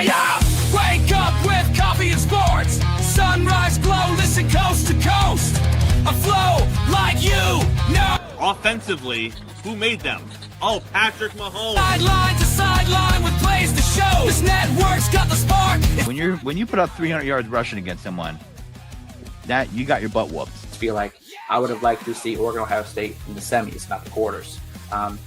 Yeah. Wake up with coffee and sports. Sunrise glow, listen coast to coast. A flow like you know. Offensively, who made them? Oh, Patrick Mahomes. Sideline to sideline with plays to show. This network's got the spark. When you put up 300 yards rushing against someone, that you got your butt whooped. I feel like I would have liked to see Oregon Ohio State in the semis, not the quarters. So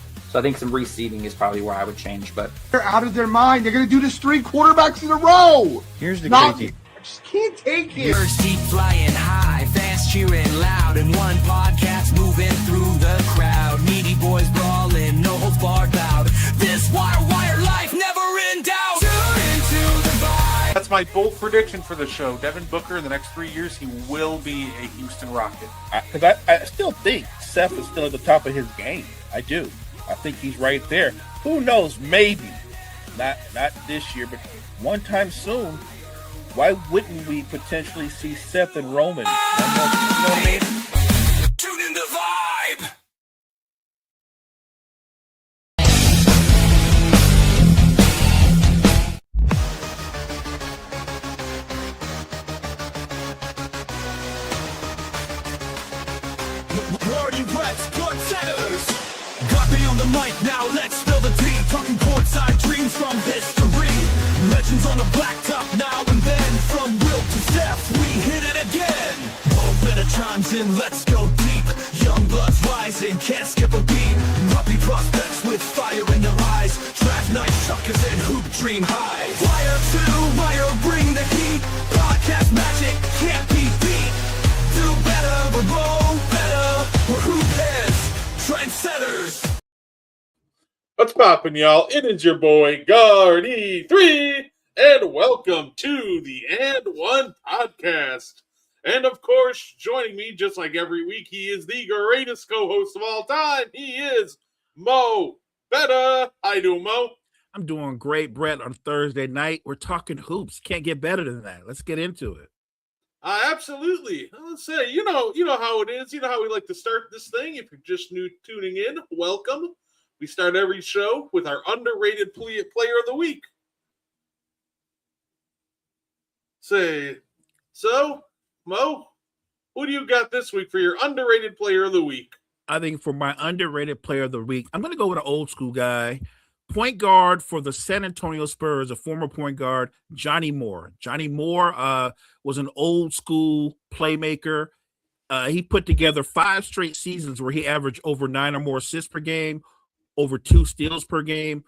I think some reseeding is probably where I would change. But they're out of their mind. They're going to do this 3 quarterbacks in a row. Here's the crazy. I just can't take it. First deep flying high, fans cheering loud, and one podcast moving through the crowd. Needy boys brawling, no holds barred loud. This wire life never in doubt. Tune into the vibe. That's my bold prediction for the show. Devin Booker in the next 3 years, he will be a Houston Rocket. Because I still think Seth is still at the top of his game. I do. I think he's right there. Who knows? Maybe not this year, but one time soon. Why wouldn't we potentially see Seth and Roman? You know what I mean? Tune in the vibe. Where are you at? Good setters. Got me on the mic now, let's spill the tea. Talking courtside dreams from history. Legends on the blacktop now and then. From Will to Steph, we hit it again. Both better chimes in, let's go deep. Young blood's rising, can't skip a beat. Puppy prospects with fire in their eyes. Draft night suckers and hoop dream high. Wire to wire, bring the heat. Podcast magic can't be beat. Do better, but roll better. We're hoop heads, trendsetters. What's poppin', y'all? It is your boy, Guardy3, and welcome to the And One Podcast. And of course, joining me just like every week, he is the greatest co-host of all time. He is Mo Betta. How you doing, Mo? I'm doing great, Brett. On Thursday night, we're talking hoops. Can't get better than that. Let's get into it. Absolutely. Let's say, you know how it is. You know how we like to start this thing. If you're just tuning in, welcome. We start every show with our underrated player of the week. So, Mo, who do you got this week for your underrated player of the week? I think for my underrated player of the week, I'm going to go with an old school guy. Point guard for the San Antonio Spurs, a former point guard, Johnny Moore. Johnny Moore was an old school playmaker. He put together 5 straight seasons where he averaged over 9 or more assists per game, over 2 steals per game.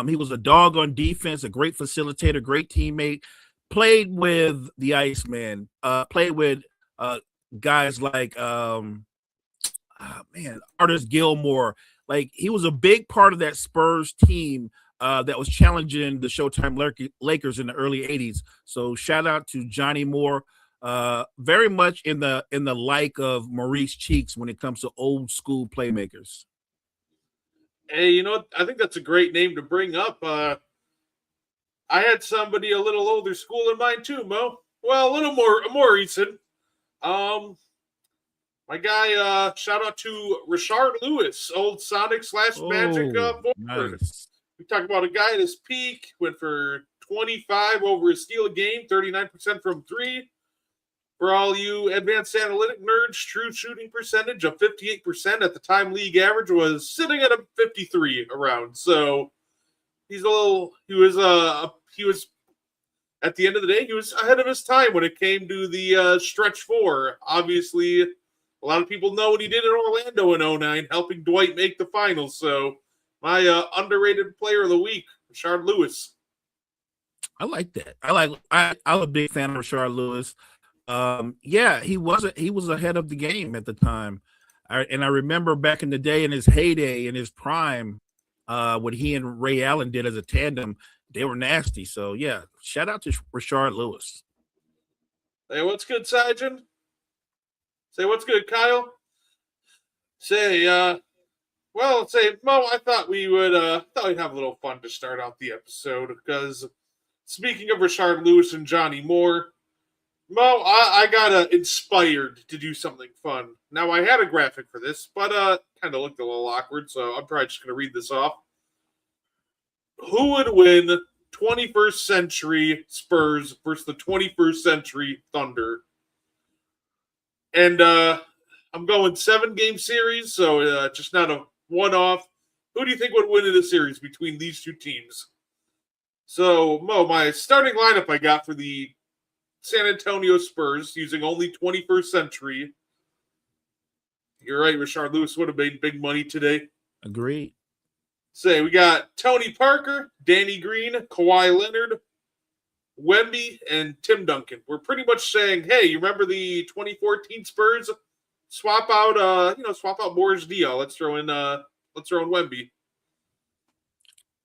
He was a dog on defense, a great facilitator, great teammate. Played with the Iceman. Played with guys like Artis Gilmore. Like, he was a big part of that Spurs team that was challenging the Showtime Lakers in the early 80s. So shout out to Johnny Moore. Very much in the like of Maurice Cheeks when it comes to old school playmakers. Hey, you know what? I think that's a great name to bring up. I had somebody a little older school in mind too, Mo. Well, a little more recent. My guy, shout out to Rashard Lewis, old Sonic / Magic forward. Nice. We talk about a guy at his peak, went for 25 over a steal a game, 39% from 3. For all you advanced analytic nerds, true shooting percentage of 58% at the time. League average was sitting at a 53 around. So he was at the end of the day, he was ahead of his time when it came to the stretch 4. Obviously, a lot of people know what he did in Orlando in 2009, helping Dwight make the finals. So my underrated player of the week, Rashard Lewis. I like that. I'm a big fan of Rashard Lewis. He was ahead of the game at the time. I remember back in the day, in his heyday, in his prime, what he and Ray Allen did as a tandem, they were nasty. So yeah, shout out to Rashard Lewis. Hey, what's good, Sergeant? Say what's good, Kyle. Mo, I thought we'd have a little fun to start out the episode because speaking of Rashard Lewis and Johnny Moore, Mo, I got inspired to do something fun. Now, I had a graphic for this, but kind of looked a little awkward, so I'm probably just going to read this off. Who would win 21st century Spurs versus the 21st century Thunder? And I'm going 7-game series, so just not a one-off. Who do you think would win in a series between these two teams? So, Mo, my starting lineup I got for the San Antonio Spurs using only 21st century. You're right, Rashard Lewis would have made big money today. Agreed. Say we got Tony Parker, Danny Green, Kawhi Leonard, Wemby, and Tim Duncan. We're pretty much saying, hey, you remember the 2014 Spurs? Swap out Boris Dio. Let's throw in Wemby.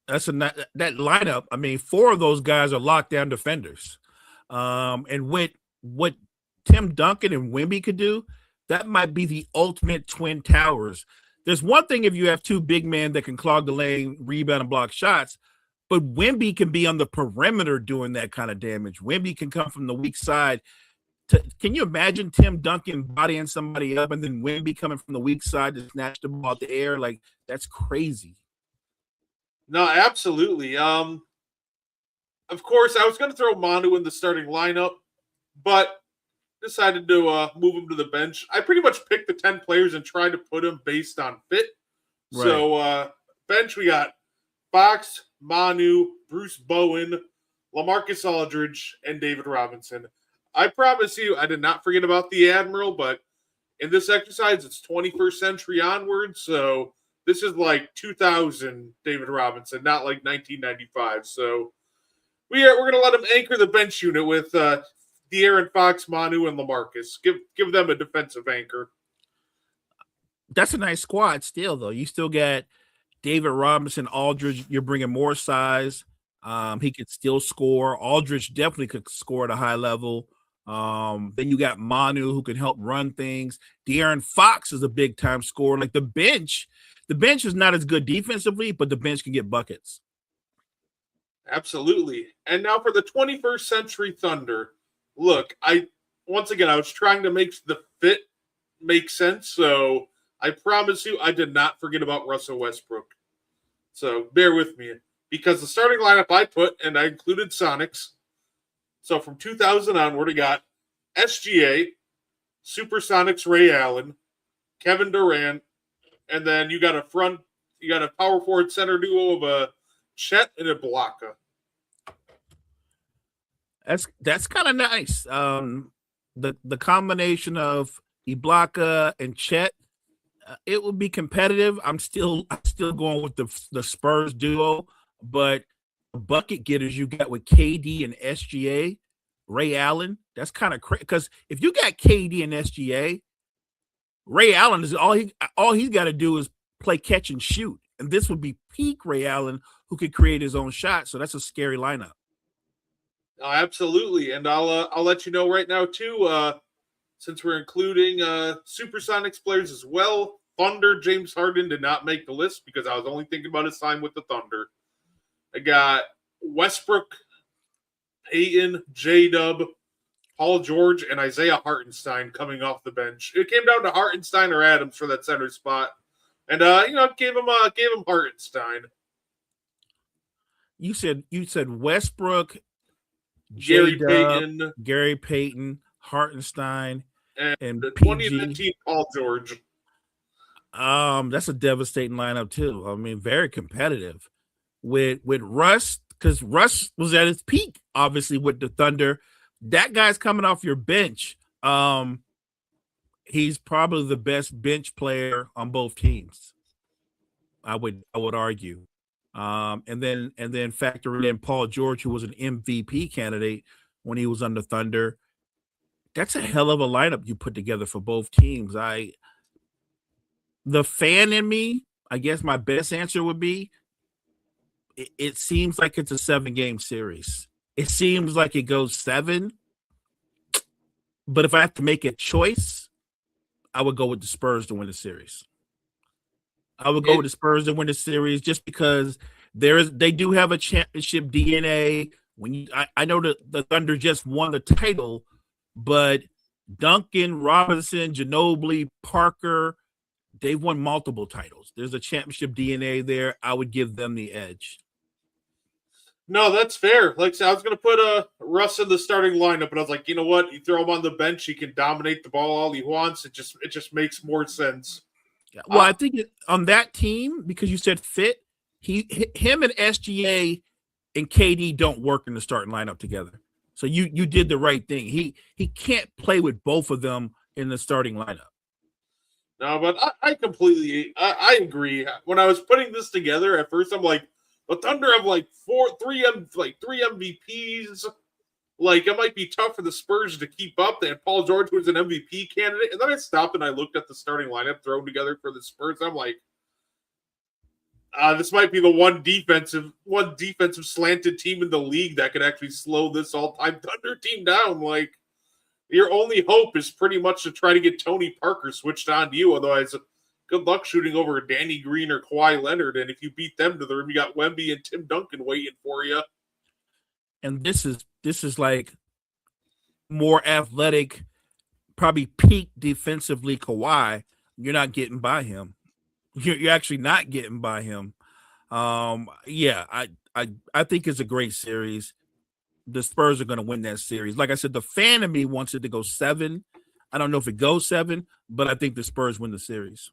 That's that lineup. I mean, 4 of those guys are lockdown defenders. And what Tim Duncan and Wemby could do, that might be the ultimate twin towers. There's one thing if you have 2 big men that can clog the lane, rebound, and block shots, but Wemby can be on the perimeter doing that kind of damage. Wemby can come from the weak side. Can you imagine Tim Duncan bodying somebody up and then Wemby coming from the weak side to snatch the ball out the air? Like, that's crazy. No, absolutely. Of course, I was going to throw Manu in the starting lineup, but decided to move him to the bench. I pretty much picked the 10 players and tried to put them based on fit. Right. So, bench, we got Fox, Manu, Bruce Bowen, LaMarcus Aldridge, and David Robinson. I promise you, I did not forget about the Admiral, but in this exercise, it's 21st century onward, so this is like 2000 David Robinson, not like 1995. So we're going to let him anchor the bench unit with De'Aaron Fox, Manu, and LaMarcus. Give them a defensive anchor. That's a nice squad still, though. You still got David Robinson, Aldridge. You're bringing more size. He could still score. Aldridge definitely could score at a high level. Then you got Manu who can help run things. De'Aaron Fox is a big time scorer. Like the bench is not as good defensively, but the bench can get buckets. Absolutely. And now for the 21st century Thunder. Look, I was trying to make the fit make sense, so I promise you I did not forget about Russell Westbrook. So bear with me. Because the starting lineup I put, and I included Sonics. So from 2000 onward, we got SGA, Supersonics Ray Allen, Kevin Durant, and then you got a power forward center duo of a Chet and a Ibaka. That's kind of nice. The combination of Ibaka and Chet, it would be competitive. I'm still going with the Spurs duo, but the bucket getters you got with KD and SGA, Ray Allen, that's kind of crazy. Because if you got KD and SGA, Ray Allen is all he's got to do is play catch and shoot, and this would be peak Ray Allen who could create his own shot. So that's a scary lineup. Oh, absolutely, and I'll let you know right now too. Since we're including Supersonics players as well, Thunder James Harden did not make the list because I was only thinking about his time with the Thunder. I got Westbrook, Peyton, J-Dub, Paul George, and Isaiah Hartenstein coming off the bench. It came down to Hartenstein or Adams for that center spot, and gave him Hartenstein. You said Westbrook, Gary Payton, Hartenstein, and the PG. 2019 Paul George. That's a devastating lineup too. I mean, very competitive with Russ, because Russ was at his peak, obviously, with the Thunder. That guy's coming off your bench. He's probably the best bench player on both teams. I would argue. And then factor in Paul George, who was an MVP candidate when he was on the Thunder. That's a hell of a lineup you put together for both teams. The fan in me, I guess my best answer would be, it seems like it's a 7-game series. It seems like it goes 7. But if I have to make a choice, I would go with the Spurs to win the series. I would go with the Spurs to win the series just because they do have a championship DNA. I know that the Thunder just won the title, but Duncan, Robinson, Ginobili, Parker, they've won multiple titles. There's a championship DNA there. I would give them the edge. No, that's fair. Like I said, I was going to put Russ in the starting lineup, but I was like, you know what? You throw him on the bench, he can dominate the ball all he wants. It just makes more sense. Well, I think on that team, because you said fit, him and SGA and KD don't work in the starting lineup together. So you did the right thing. He can't play with both of them in the starting lineup. No, but I completely I agree. When I was putting this together, at first I'm like, the Thunder have like three MVPs. Like it might be tough for the Spurs to keep up. They had Paul George, who was an MVP candidate, and then I stopped and I looked at the starting lineup thrown together for the Spurs. I'm like, this might be the one defensive slanted team in the league that could actually slow this all-time Thunder team down. Like your only hope is pretty much to try to get Tony Parker switched on to you. Otherwise, good luck shooting over Danny Green or Kawhi Leonard. And if you beat them to the rim, you got Wemby and Tim Duncan waiting for you. And this is like more athletic, probably peak defensively Kawhi. You're not getting by him. You're actually not getting by him. Yeah, I think it's a great series. The Spurs are going to win that series. Like I said, the fan of me wants it to go 7. I don't know if it goes 7, but I think the Spurs win the series.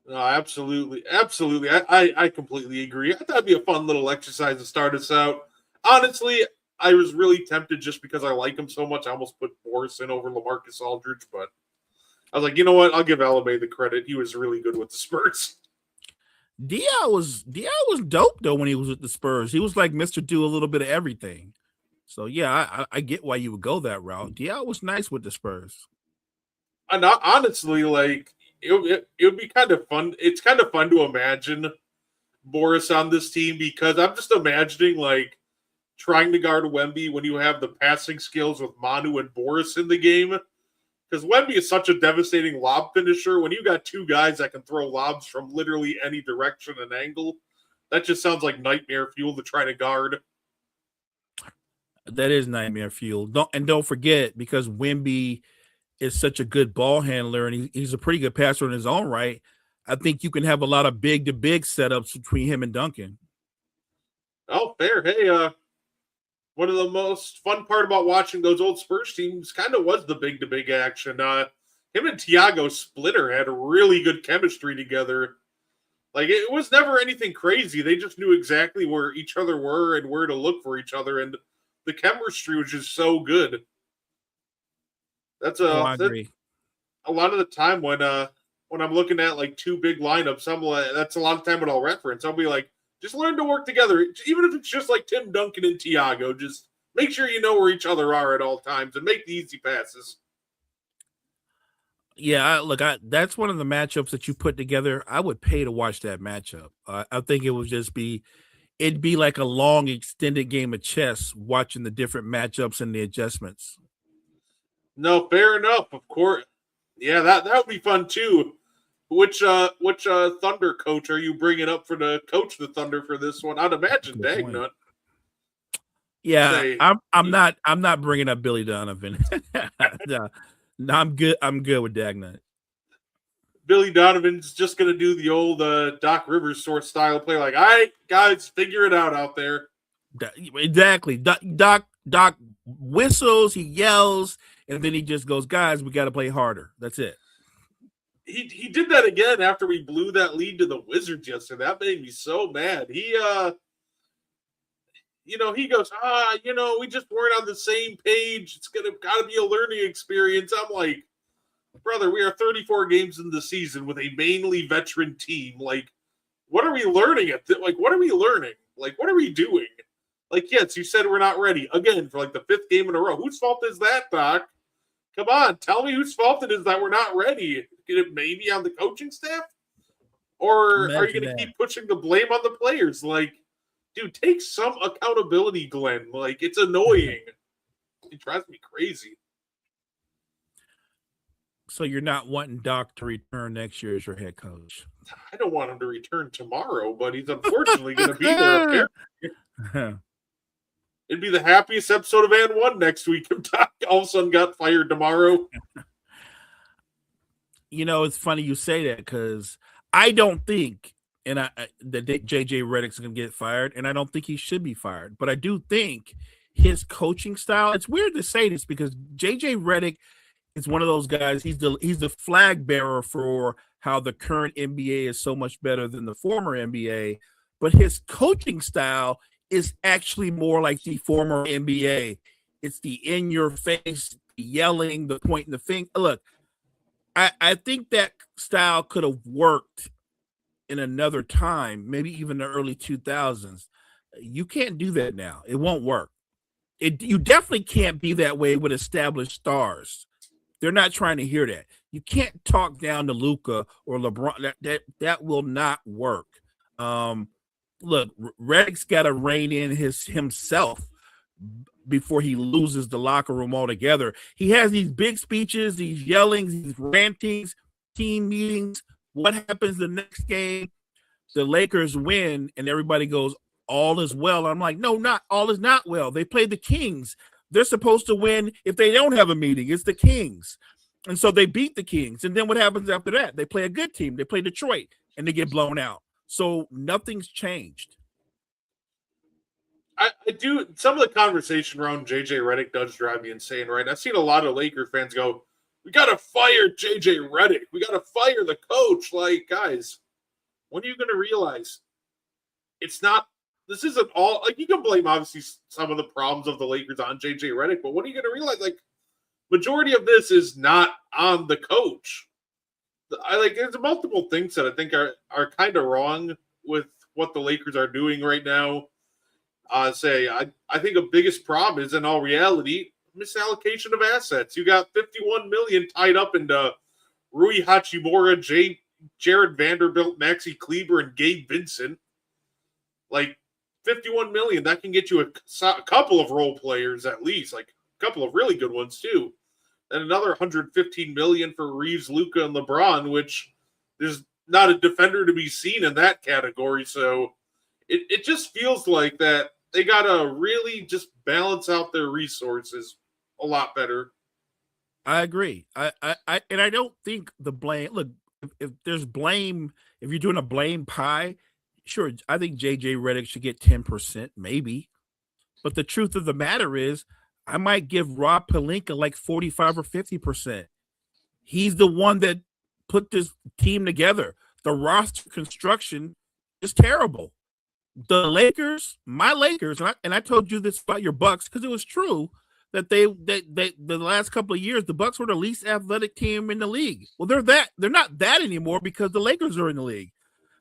No, absolutely. I completely agree. I thought it'd be a fun little exercise to start us out. Honestly, I was really tempted just because I like him so much. I almost put Boris in over LaMarcus Aldridge, but I was like, you know what? I'll give Alame the credit. He was really good with the Spurs. Diaw was dope though when he was with the Spurs. He was like Mr. Do a little bit of everything. So yeah, I get why you would go that route. Diaw was nice with the Spurs. And honestly, like it would be kind of fun. It's kind of fun to imagine Boris on this team because I'm just imagining like trying to guard Wemby when you have the passing skills with Manu and Boris in the game. Because Wemby is such a devastating lob finisher. When you got two guys that can throw lobs from literally any direction and angle, that just sounds like nightmare fuel to try to guard. That is nightmare fuel. Don't forget, because Wemby is such a good ball handler and he's a pretty good passer in his own right, I think you can have a lot of big-to-big setups between him and Duncan. Oh, fair. Hey, one of the most fun part about watching those old Spurs teams kind of was the big-to-big action. Him and Tiago Splitter had really good chemistry together. Like, it was never anything crazy. They just knew exactly where each other were and where to look for each other, and the chemistry was just so good. That's I agree. A lot of the time when I'm looking at like two big lineups, I'm like, that's a lot of time when I'll reference. I'll be like, just learn to work together. Even if it's just like Tim Duncan and Tiago, just make sure you know where each other are at all times and make the easy passes. Yeah, that's one of the matchups that you put together. I would pay to watch that matchup. I think it would it'd be like a long extended game of chess watching the different matchups and the adjustments. No, fair enough. Of course. Yeah, that would be fun too. Which Thunder coach are you bringing up for the coach the Thunder for this one? I'd imagine Dagnut. Yeah, I'm not bringing up Billy Donovan. No, I'm good. I'm good with Dagnut. Billy Donovan's just gonna do the old Doc Rivers sort of style play, like, all right, guys, figure it out there. Exactly. Doc whistles, he yells, and then he just goes, guys, we got to play harder. That's it. He did that again after we blew that lead to the Wizards yesterday. That made me so mad. He goes, we just weren't on the same page. It's gotta be a learning experience. I'm like, brother, we are 34 games in the season with a mainly veteran team. Like, what are we learning what are we learning? Like, what are we doing? Like, yes, you said we're not ready again for like the 5th game in a row. Whose fault is that, Doc? Come on, tell me whose fault it is that we're not ready. Get it maybe on the coaching staff? Or are you going to keep pushing the blame on the players? Like, dude, take some accountability, Glenn. Like, it's annoying. It drives me crazy. So you're not wanting Doc to return next year as your head coach? I don't want him to return tomorrow, but he's unfortunately going to be there. It'd be the happiest episode of And One next week if Doc all of a sudden got fired tomorrow. You know, it's funny you say that because I don't think that JJ Redick's going to get fired, and I don't think he should be fired. But I do think his coaching style. It's weird to say this because JJ Redick is one of those guys. He's the flag bearer for how the current NBA is so much better than the former NBA. But his coaching style is actually more like the former NBA. It's the in your face, yelling, the pointing the finger. Look, I think that style could have worked in another time, maybe even the early 2000s. You can't do that now. It won't work. You definitely can't be that way with established stars. They're not trying to hear that. You can't talk down to Luka or LeBron. That will not work. Look, Redick's got to rein in himself before he loses the locker room altogether. He has these big speeches, these yellings, these rantings, team meetings. What happens the next game? The Lakers win, and everybody goes, all is well. I'm like, no, not all is not well. They played the Kings. They're supposed to win if they don't have a meeting. It's the Kings. And so they beat the Kings. And then what happens after that? They play a good team. They play Detroit, and they get blown out. So nothing's changed. I do. Some of the conversation around JJ Redick does drive me insane, right? I've seen a lot of Laker fans go, we got to fire JJ Redick. We got to fire the coach. Like, guys, when are you going to realize it's not, this isn't all, like, you can blame obviously some of the problems of the Lakers on JJ Redick, but when are you going to realize, like, majority of this is not on the coach? There's multiple things that I think are kind of wrong with what the Lakers are doing right now. I think the biggest problem is, in all reality, misallocation of assets. You got $51 million tied up into Rui Hachimura, Jared Vanderbilt, Maxi Kleber, and Gabe Vincent. Like, $51 million, that can get you a couple of role players at least, like a couple of really good ones too. And another $115 million for Reeves, Luka, and LeBron, which there's not a defender to be seen in that category. So it just feels like that they gotta really just balance out their resources a lot better. I agree. I don't think the blame. Look, if there's blame, if you're doing a blame pie, sure, I think JJ Redick should get 10%, maybe. But the truth of the matter is, I might give Rob Pelinka like 45 or 50%. He's the one that put this team together. The roster construction is terrible. The Lakers, my Lakers, and I told you this about your Bucks because it was true that they the last couple of years the Bucks were the least athletic team in the league. Well, they're not that anymore because the Lakers are in the league.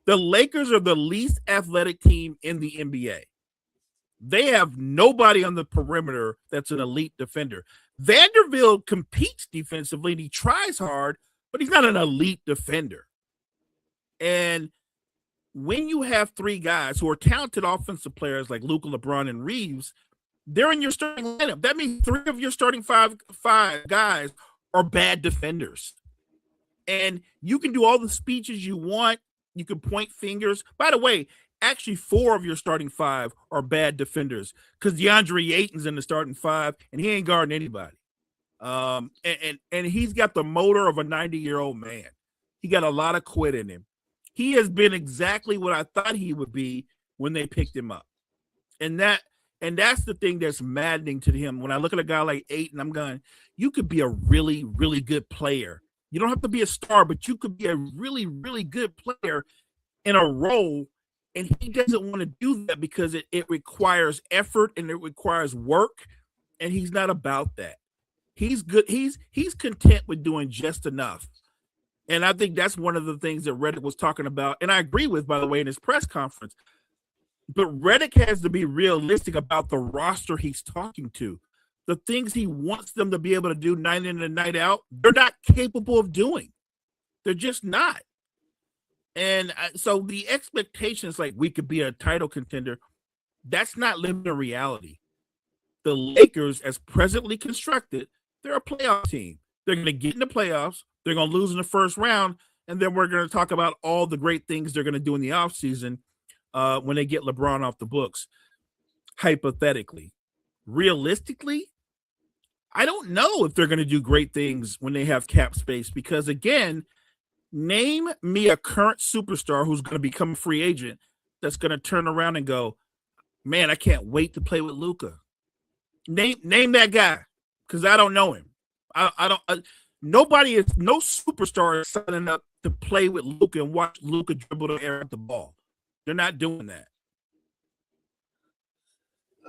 The Lakers are the least athletic team in the NBA. They have nobody on the perimeter that's an elite defender. Vanderbilt competes defensively and he tries hard, but he's not an elite defender. And when you have three guys who are talented offensive players like Luka, LeBron, and Reeves, they're in your starting lineup. That means three of your starting five guys are bad defenders. And you can do all the speeches you want. You can point fingers. By the way, actually, four of your starting five are bad defenders because DeAndre Ayton's in the starting five, and he ain't guarding anybody. And he's got the motor of a 90-year-old man. He got a lot of quit in him. He has been exactly what I thought he would be when they picked him up. And that's the thing that's maddening to him. When I look at a guy like Ayton, I'm going, you could be a really, really good player. You don't have to be a star, but you could be a really, really good player in a role. And he doesn't want to do that because it requires effort and it requires work. And he's not about that. He's good. He's content with doing just enough. And I think that's one of the things that Redick was talking about. And I agree with, by the way, in his press conference. But Redick has to be realistic about the roster he's talking to. The things he wants them to be able to do night in and night out, they're not capable of doing. They're just not. And so the expectation is like we could be a title contender. That's not living in reality. The Lakers, as presently constructed, they're a playoff team. They're going to get in the playoffs. They're going to lose in the first round. And then we're going to talk about all the great things they're going to do in the offseason when they get LeBron off the books, hypothetically. realistically, I don't know if they're going to do great things when they have cap space because, again, name me a current superstar who's going to become a free agent that's going to turn around and go, man, I can't wait to play with Luka. Name that guy because I don't know him. No superstar is signing up to play with Luka and watch Luka dribble the air at the ball. They're not doing that.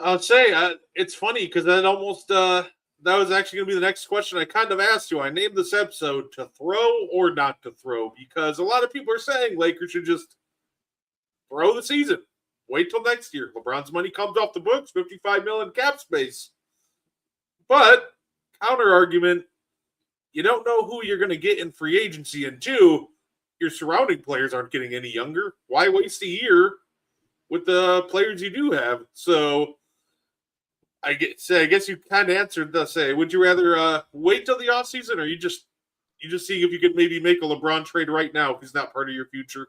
I'll say it's funny because that almost that was actually going to be the next question I kind of asked you. I named this episode to throw or not to throw because a lot of people are saying Lakers should just throw the season. Wait till next year. LeBron's money comes off the books, $55 million cap space. But counter argument, you don't know who you're going to get in free agency, and two, your surrounding players aren't getting any younger. Why waste a year with the players you do have? So I guess you kind of answered the say. Would you rather wait till the offseason, or you just see if you could maybe make a LeBron trade right now if he's not part of your future?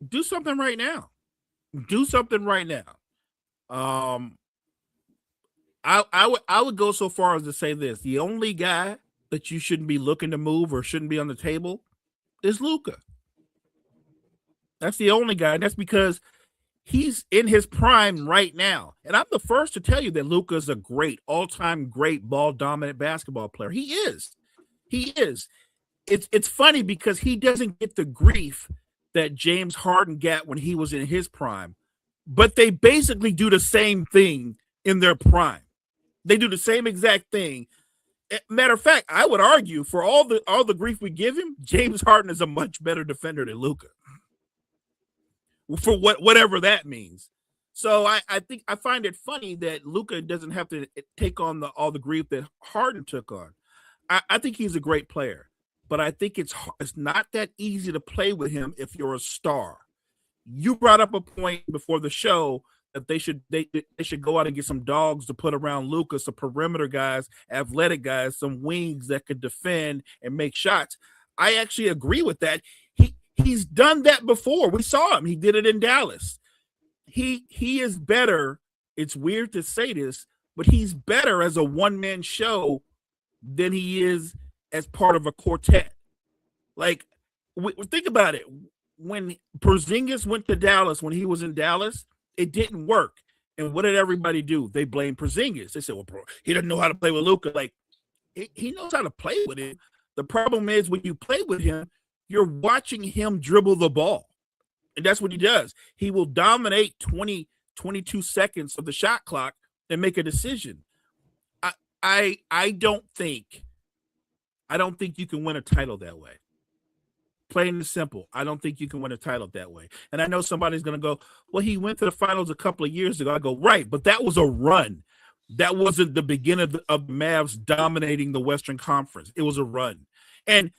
Do something right now. Do something right now. I would go so far as to say this: the only guy that you shouldn't be looking to move or shouldn't be on the table is Luka. That's the only guy, and that's because he's in his prime right now. And I'm the first to tell you that Luka is a great, all-time great ball-dominant basketball player. He is. He is. It's funny because he doesn't get the grief that James Harden got when he was in his prime, but they basically do the same thing in their prime. They do the same exact thing. Matter of fact, I would argue for all the grief we give him, James Harden is a much better defender than Luka. For whatever that means. So I think I find it funny that Luka doesn't have to take on all the grief that Harden took on. I think he's a great player, but I think it's not that easy to play with him if you're a star. You brought up a point before the show that they should go out and get some dogs to put around Luka, some perimeter guys, athletic guys, some wings that could defend and make shots. I actually agree with that. He's done that before. We saw him. He did it in Dallas. He is better. It's weird to say this, but he's better as a one-man show than he is as part of a quartet. Like, think about it. When Porzingis went to Dallas, when he was in Dallas, it didn't work. And what did everybody do? They blamed Porzingis. They said, well, bro, he doesn't know how to play with Luka. Like, he knows how to play with him. The problem is when you play with him, you're watching him dribble the ball. And that's what he does. He will dominate 22 seconds of the shot clock and make a decision. I don't think you can win a title that way. Plain and simple. I don't think you can win a title that way. And I know somebody's going to go, well, he went to the finals a couple of years ago. I go, right, but that was a run. That wasn't the beginning of Mavs dominating the Western Conference. It was a run. And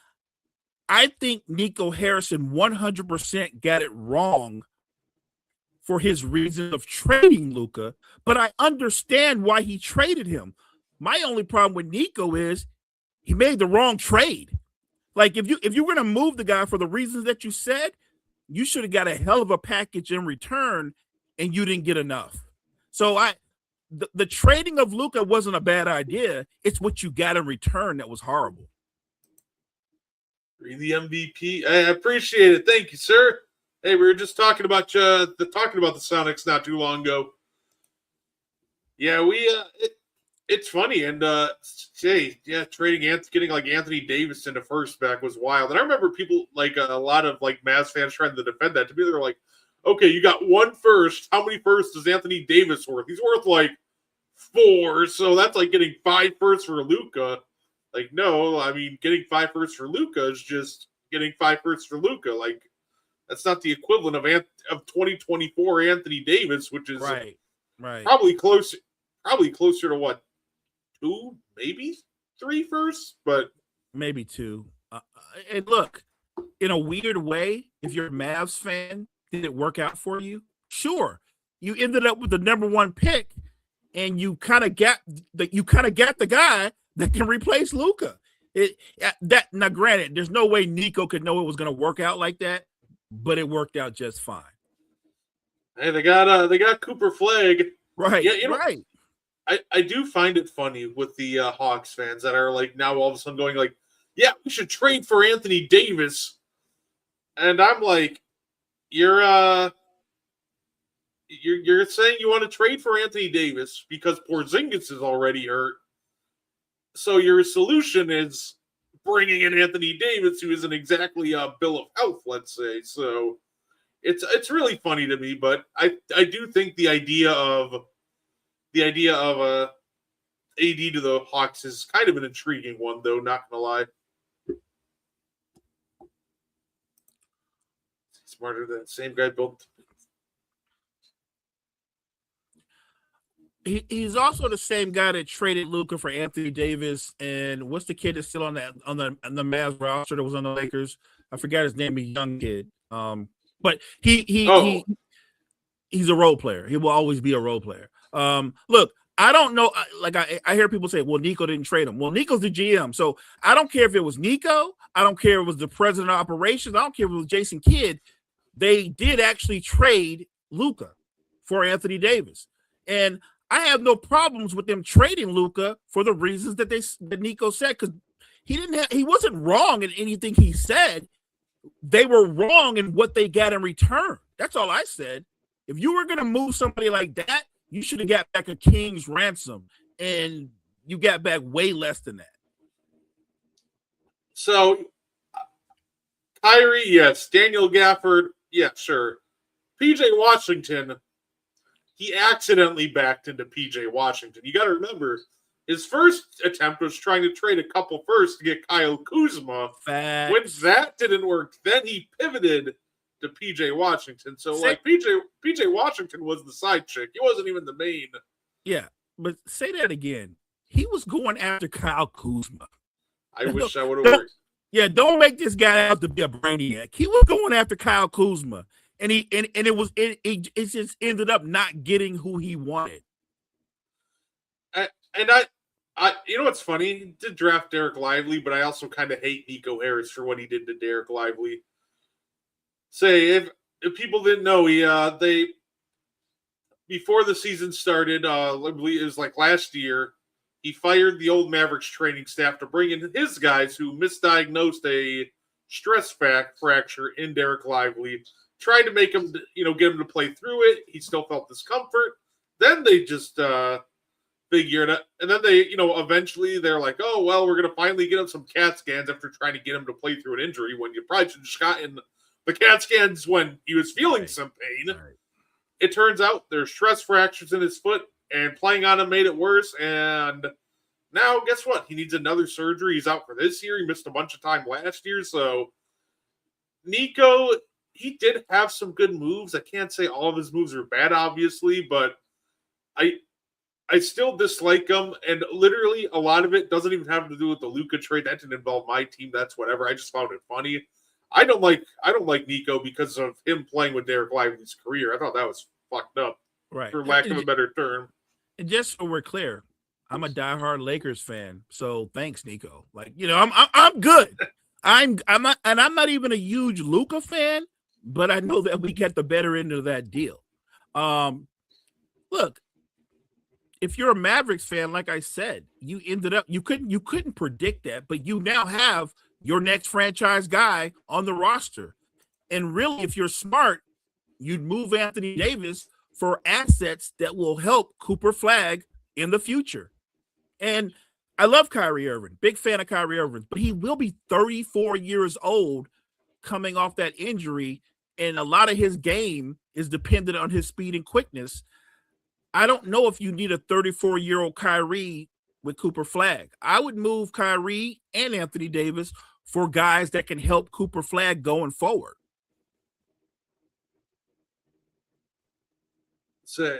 I think Nico Harrison 100% got it wrong for his reason of trading Luka, but I understand why he traded him. My only problem with Nico is he made the wrong trade. Like if you're going to move the guy for the reasons that you said, you should have got a hell of a package in return, and you didn't get enough. So the trading of Luka wasn't a bad idea. It's what you got in return that was horrible. The MVP. I appreciate it. Thank you, sir. Hey, we were just talking about the Sonics not too long ago. Yeah, it's funny, and getting like Anthony Davis into first back was wild. And I remember people like a lot of like Mavs fans trying to defend that. To me, they were like, "Okay, you got one first. How many firsts is Anthony Davis worth? He's worth like 4, so that's like getting 5 firsts for Luka." Like, no, I mean, getting 5 firsts for Luka is just getting 5 firsts for Luka. Like, that's not the equivalent of 2024 Anthony Davis, which is right. probably closer to what, 2, maybe 3 firsts, but maybe 2. And look, in a weird way, if you're a Mavs fan, did it work out for you? Sure, you ended up with the number 1 pick, and you kind of got the guy that can replace Luka. Now, granted, there's no way Nico could know it was going to work out like that, but it worked out just fine. Hey, they got Cooper Flagg. Right. Yeah, right. I do find it funny with the Hawks fans that are like now all of a sudden going like, yeah, we should trade for Anthony Davis. And I'm like, you're saying you want to trade for Anthony Davis because Porzingis is already hurt. So your solution is bringing in Anthony Davis, who isn't exactly a bill of health, let's say. So it's really funny to me, but I do think the idea of AD to the Hawks is kind of an intriguing one, though. Not gonna lie. Smarter than same guy built. He's also the same guy that traded Luka for Anthony Davis, and what's the kid that's still on the Mavs roster that was on the Lakers? I forgot his name. He's a young kid. But he's a role player. He will always be a role player. Look, I don't know. Like I hear people say, "Well, Nico didn't trade him." Well, Nico's the GM, so I don't care if it was Nico. I don't care if it was the president of operations. I don't care if it was Jason Kidd. They did actually trade Luka for Anthony Davis, and I have no problems with them trading Luka for the reasons that Nico said, because he wasn't wrong in anything he said. They were wrong in what they got in return. That's all I said. If you were going to move somebody like that, you should have got back a king's ransom, and you got back way less than that. So, Kyrie, yes. Daniel Gafford, yeah, sure. PJ Washington, he accidentally backed into PJ Washington. You got to remember, his first attempt was trying to trade a couple first to get Kyle Kuzma. Facts. When that didn't work, then he pivoted to PJ Washington. So, like, PJ Washington was the side chick. He wasn't even the main. Yeah, but say that again. He was going after Kyle Kuzma. I wish I would have worked. Yeah, don't make this guy out to be a brainiac. He was going after Kyle Kuzma. And it just ended up not getting who he wanted. And I you know what's funny? He did draft Derek Lively, but I also kind of hate Nico Harris for what he did to Derek Lively. Say if people didn't know, they before the season started, I believe it was like last year, he fired the old Mavericks training staff to bring in his guys who misdiagnosed a stress fracture in Derek Lively. Tried to make him, get him to play through it. He still felt discomfort. Then they just figured it. And then they, eventually they're like, oh, well, we're going to finally get him some CAT scans after trying to get him to play through an injury when you probably should have just gotten the CAT scans when he was feeling some pain. Right. It turns out there's stress fractures in his foot, and playing on him made it worse. And now, guess what? He needs another surgery. He's out for this year. He missed a bunch of time last year. So, Nico, he did have some good moves. I can't say all of his moves are bad, obviously, but I still dislike him. And literally, a lot of it doesn't even have to do with the Luka trade. That didn't involve my team. That's whatever. I just found it funny. I don't like Nico because of him playing with Derek Lively's career. I thought that was fucked up, Right. for lack of a better term. And just so we're clear, I'm a diehard Lakers fan, so thanks, Nico. Like, I'm good. I'm not even a huge Luka fan, but I know that we get the better end of that deal. Look, if you're a Mavericks fan, like I said, you couldn't predict that, but you now have your next franchise guy on the roster. And really, if you're smart, you'd move Anthony Davis for assets that will help Cooper Flagg in the future. And I love Kyrie Irving, big fan of Kyrie Irving, but he will be 34 years old coming off that injury, and a lot of his game is dependent on his speed and quickness. I don't know if you need a 34-year-old Kyrie with Cooper Flagg. I would move Kyrie and Anthony Davis for guys that can help Cooper Flagg going forward. Say,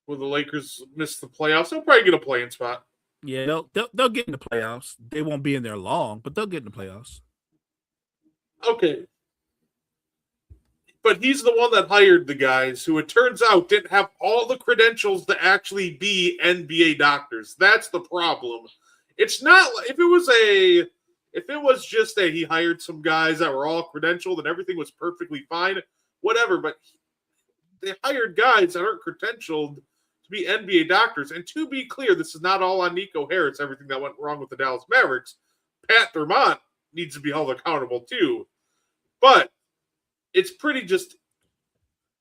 will the Lakers miss the playoffs? They'll probably get a play-in spot. Yeah, they'll get in the playoffs. They won't be in there long, but they'll get in the playoffs. Okay. But he's the one that hired the guys who, it turns out, didn't have all the credentials to actually be NBA doctors. That's the problem. It's not if it was just he hired some guys that were all credentialed and everything was perfectly fine, whatever. But they hired guys that aren't credentialed to be NBA doctors. And to be clear, this is not all on Nico Harris, everything that went wrong with the Dallas Mavericks. Pat Dermott needs to be held accountable too. But it's pretty just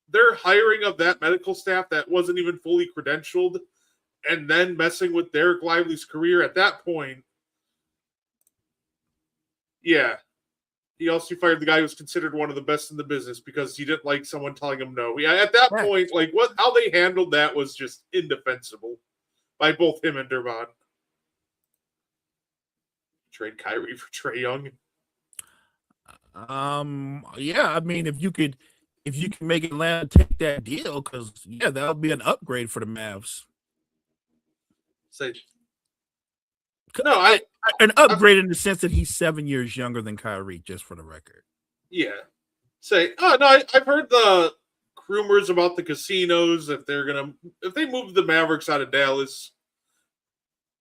their hiring of that medical staff that wasn't even fully credentialed and then messing with Derek Lively's career at that point. Yeah. He also fired the guy who was considered one of the best in the business because he didn't like someone telling him no. Yeah, at that point, like how they handled that was just indefensible by both him and Dermott. Trade Kyrie for Trae Young. Yeah, I mean, if you can make Atlanta take that deal, because that would be an upgrade for the Mavs. Say, no, an upgrade in the sense that he's 7 years younger than Kyrie, just for the record. Yeah. Say, oh no, I've heard the rumors about the casinos if they move the Mavericks out of Dallas.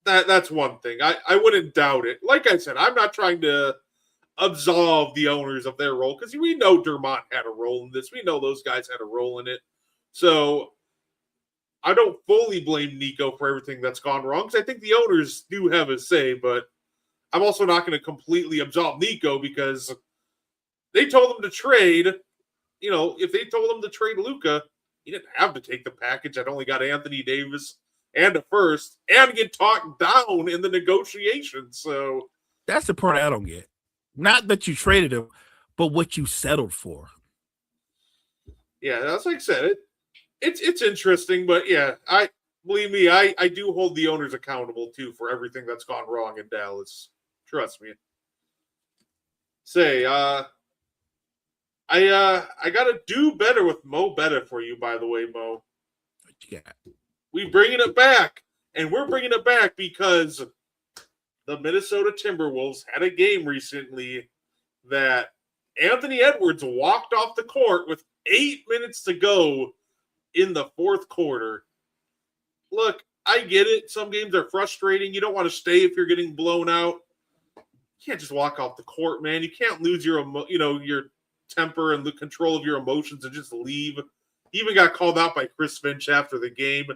That's one thing. I wouldn't doubt it. Like I said, I'm not trying to absolve the owners of their role because we know Dermott had a role in this. We know those guys had a role in it. So I don't fully blame Nico for everything that's gone wrong because I think the owners do have a say, but I'm also not going to completely absolve Nico because they told him to trade. You know, if they told him to trade Luka, he didn't have to take the package that only got Anthony Davis and a first and get talked down in the negotiations. So that's the part I don't get. Not that you traded him, but what you settled for. Yeah, that's like I said. It's interesting, but yeah, believe me, I do hold the owners accountable too for everything that's gone wrong in Dallas. Trust me. Say, I gotta do better with Mo Betta for you, by the way, Mo. What you got? We bringing it back, and we're bringing it back because the Minnesota Timberwolves had a game recently that Anthony Edwards walked off the court with 8 minutes to go in the fourth quarter. Look, I get it. Some games are frustrating. You don't want to stay if you're getting blown out. You can't just walk off the court, man. You can't lose your temper and the control of your emotions and just leave. He even got called out by Chris Finch after the game.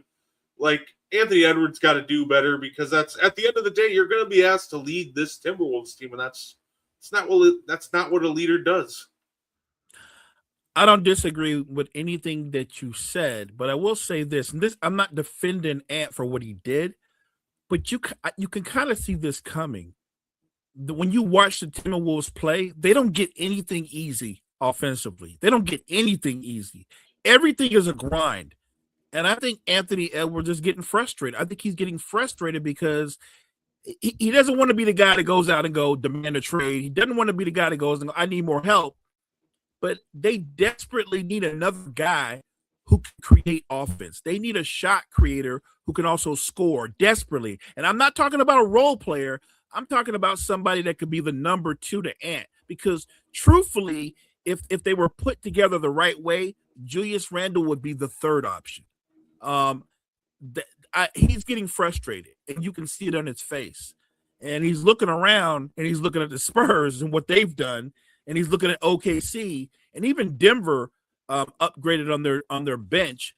Like, Anthony Edwards got to do better because that's at the end of the day, you're going to be asked to lead this Timberwolves team, and that's not what a leader does. I don't disagree with anything that you said, but I will say this, and this I'm not defending Ant for what he did, but you can kind of see this coming. When you watch the Timberwolves play, they don't get anything easy offensively. They don't get anything easy. Everything is a grind. And I think Anthony Edwards is getting frustrated. I think he's getting frustrated because he doesn't want to be the guy that goes out and demand a trade. He doesn't want to be the guy that goes and I need more help. But they desperately need another guy who can create offense. They need a shot creator who can also score desperately. And I'm not talking about a role player. I'm talking about somebody that could be the number 2 to Ant. Because truthfully, if they were put together the right way, Julius Randle would be the third option. He's getting frustrated, and you can see it on his face. And he's looking around, and he's looking at the Spurs and what they've done, and he's looking at OKC, and even Denver upgraded on their bench.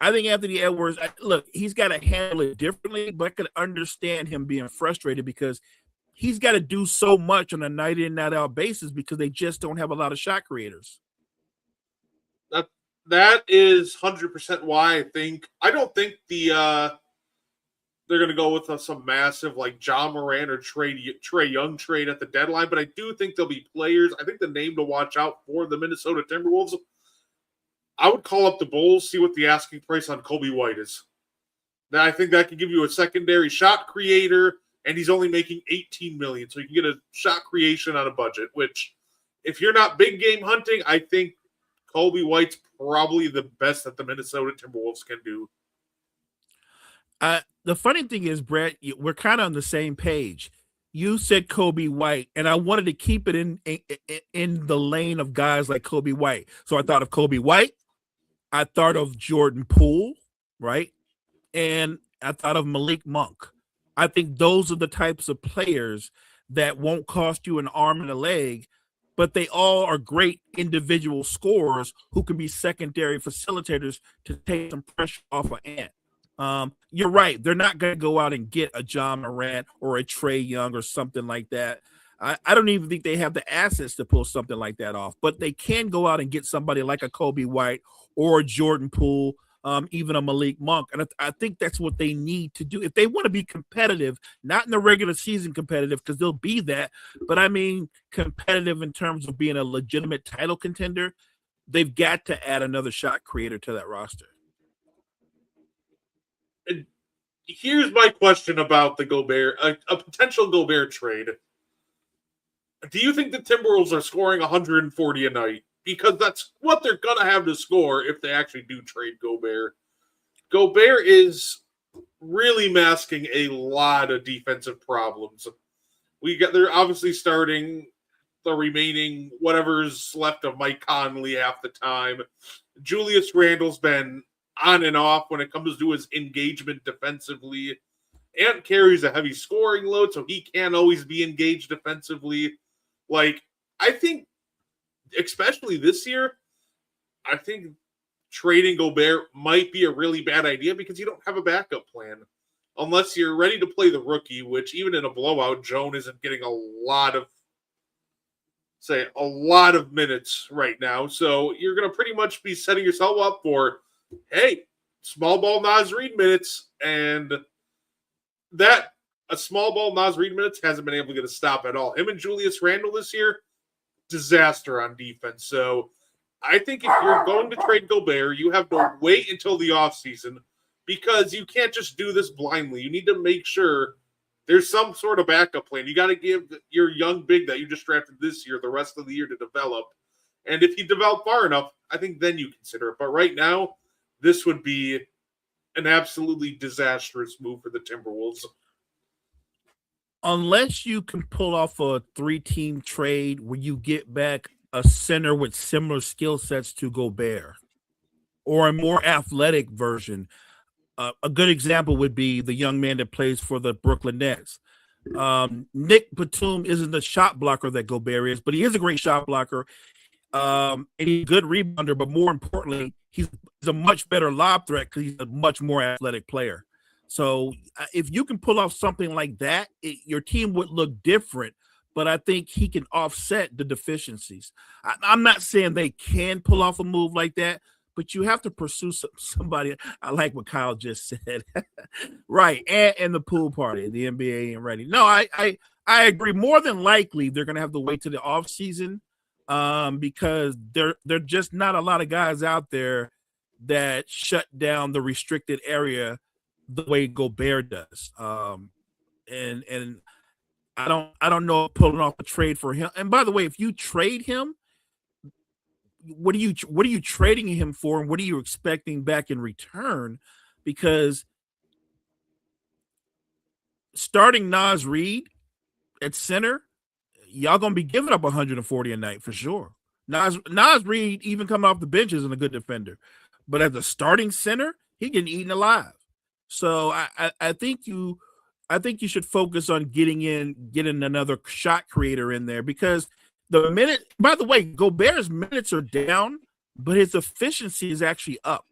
I think Anthony Edwards, look, he's got to handle it differently, but I can understand him being frustrated because he's got to do so much on a night in, night out basis because they just don't have a lot of shot creators. That is 100% why I don't think they're going to go with some massive like John Moran or Trae Young trade at the deadline, but I do think there'll be players. I think the name to watch out for the Minnesota Timberwolves, I would call up the Bulls, see what the asking price on Kobe White is. Now, I think that could give you a secondary shot creator, and he's only making $18 million, so you can get a shot creation on a budget, which if you're not big game hunting, I think Kobe White's probably the best that the Minnesota Timberwolves can do. The funny thing is, Brett, we're kind of on the same page. You said Kobe White, and I wanted to keep it in the lane of guys like Kobe White. So I thought of Kobe White. I thought of Jordan Poole, right? And I thought of Malik Monk. I think those are the types of players that won't cost you an arm and a leg, but they all are great individual scorers who can be secondary facilitators to take some pressure off of Ant. You're right. They're not going to go out and get a John Morant or a Trey Young or something like that. I don't even think they have the assets to pull something like that off, but they can go out and get somebody like a Kobe White or a Jordan Poole, even a Malik Monk. And I think that's what they need to do if they want to be competitive, not in the regular season competitive, because they'll be that, but I mean competitive in terms of being a legitimate title contender. They've got to add another shot creator to that roster. Here's my question about the Gobert, a potential Gobert trade. Do you think the Timberwolves are scoring 140 a night? Because that's what they're going to have to score if they actually do trade Gobert. Gobert is really masking a lot of defensive problems. They're obviously starting the remaining whatever's left of Mike Conley half the time. Julius Randle's been on and off when it comes to his engagement defensively. Ant carries a heavy scoring load, so he can't always be engaged defensively. Like, I think, especially this year, I think trading Gobert might be a really bad idea because you don't have a backup plan. Unless you're ready to play the rookie, which even in a blowout, Joan isn't getting a lot of minutes right now. So you're going to pretty much be setting yourself up for, hey, small ball Naz Reid minutes, and that a small ball Naz Reid minutes hasn't been able to get a stop at all. Him and Julius Randle this year, disaster on defense. So I think if you're going to trade Gobert, you have to wait until the offseason because you can't just do this blindly. You need to make sure there's some sort of backup plan. You got to give your young big that you just drafted this year the rest of the year to develop. And if you develop far enough, I think then you consider it. But right now, this would be an absolutely disastrous move for the Timberwolves. Unless you can pull off a 3-team trade where you get back a center with similar skill sets to Gobert or a more athletic version. A good example would be the young man that plays for the Brooklyn Nets. Nick Batum isn't the shot blocker that Gobert is, but he is a great shot blocker. And he's a good rebounder, but more importantly, he's a much better lob threat because he's a much more athletic player. So if you can pull off something like that, your team would look different, but I think he can offset the deficiencies. I'm not saying they can pull off a move like that, but you have to pursue somebody. I like what Kyle just said. Right, and the pool party, the NBA ain't ready. No, I agree. More than likely, they're going to have to wait to the offseason because there just not a lot of guys out there that shut down the restricted area the way Gobert does. And I don't know pulling off a trade for him. And by the way, if you trade him, what are you trading him for, and what are you expecting back in return? Because starting Naz Reid at center, y'all gonna be giving up 140 a night for sure. Naz Reid, even coming off the bench, isn't a good defender, but as a starting center, he getting eaten alive. So I think you should focus on getting another shot creator in there because by the way, Gobert's minutes are down, but his efficiency is actually up.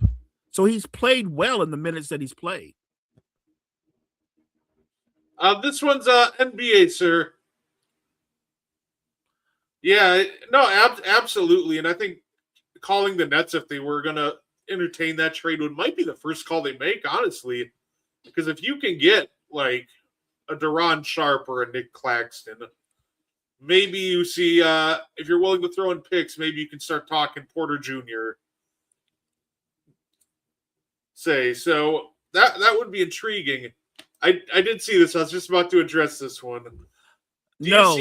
So he's played well in the minutes that he's played. This one's NBA, sir. Yeah, no, absolutely. And I think calling the Nets if they were going to entertain that trade might be the first call they make, honestly. Because if you can get like a Deron Sharp or a Nick Claxton, maybe you see if you're willing to throw in picks, maybe you can start talking Porter Jr. So that would be intriguing. I did see this. I was just about to address this one. No.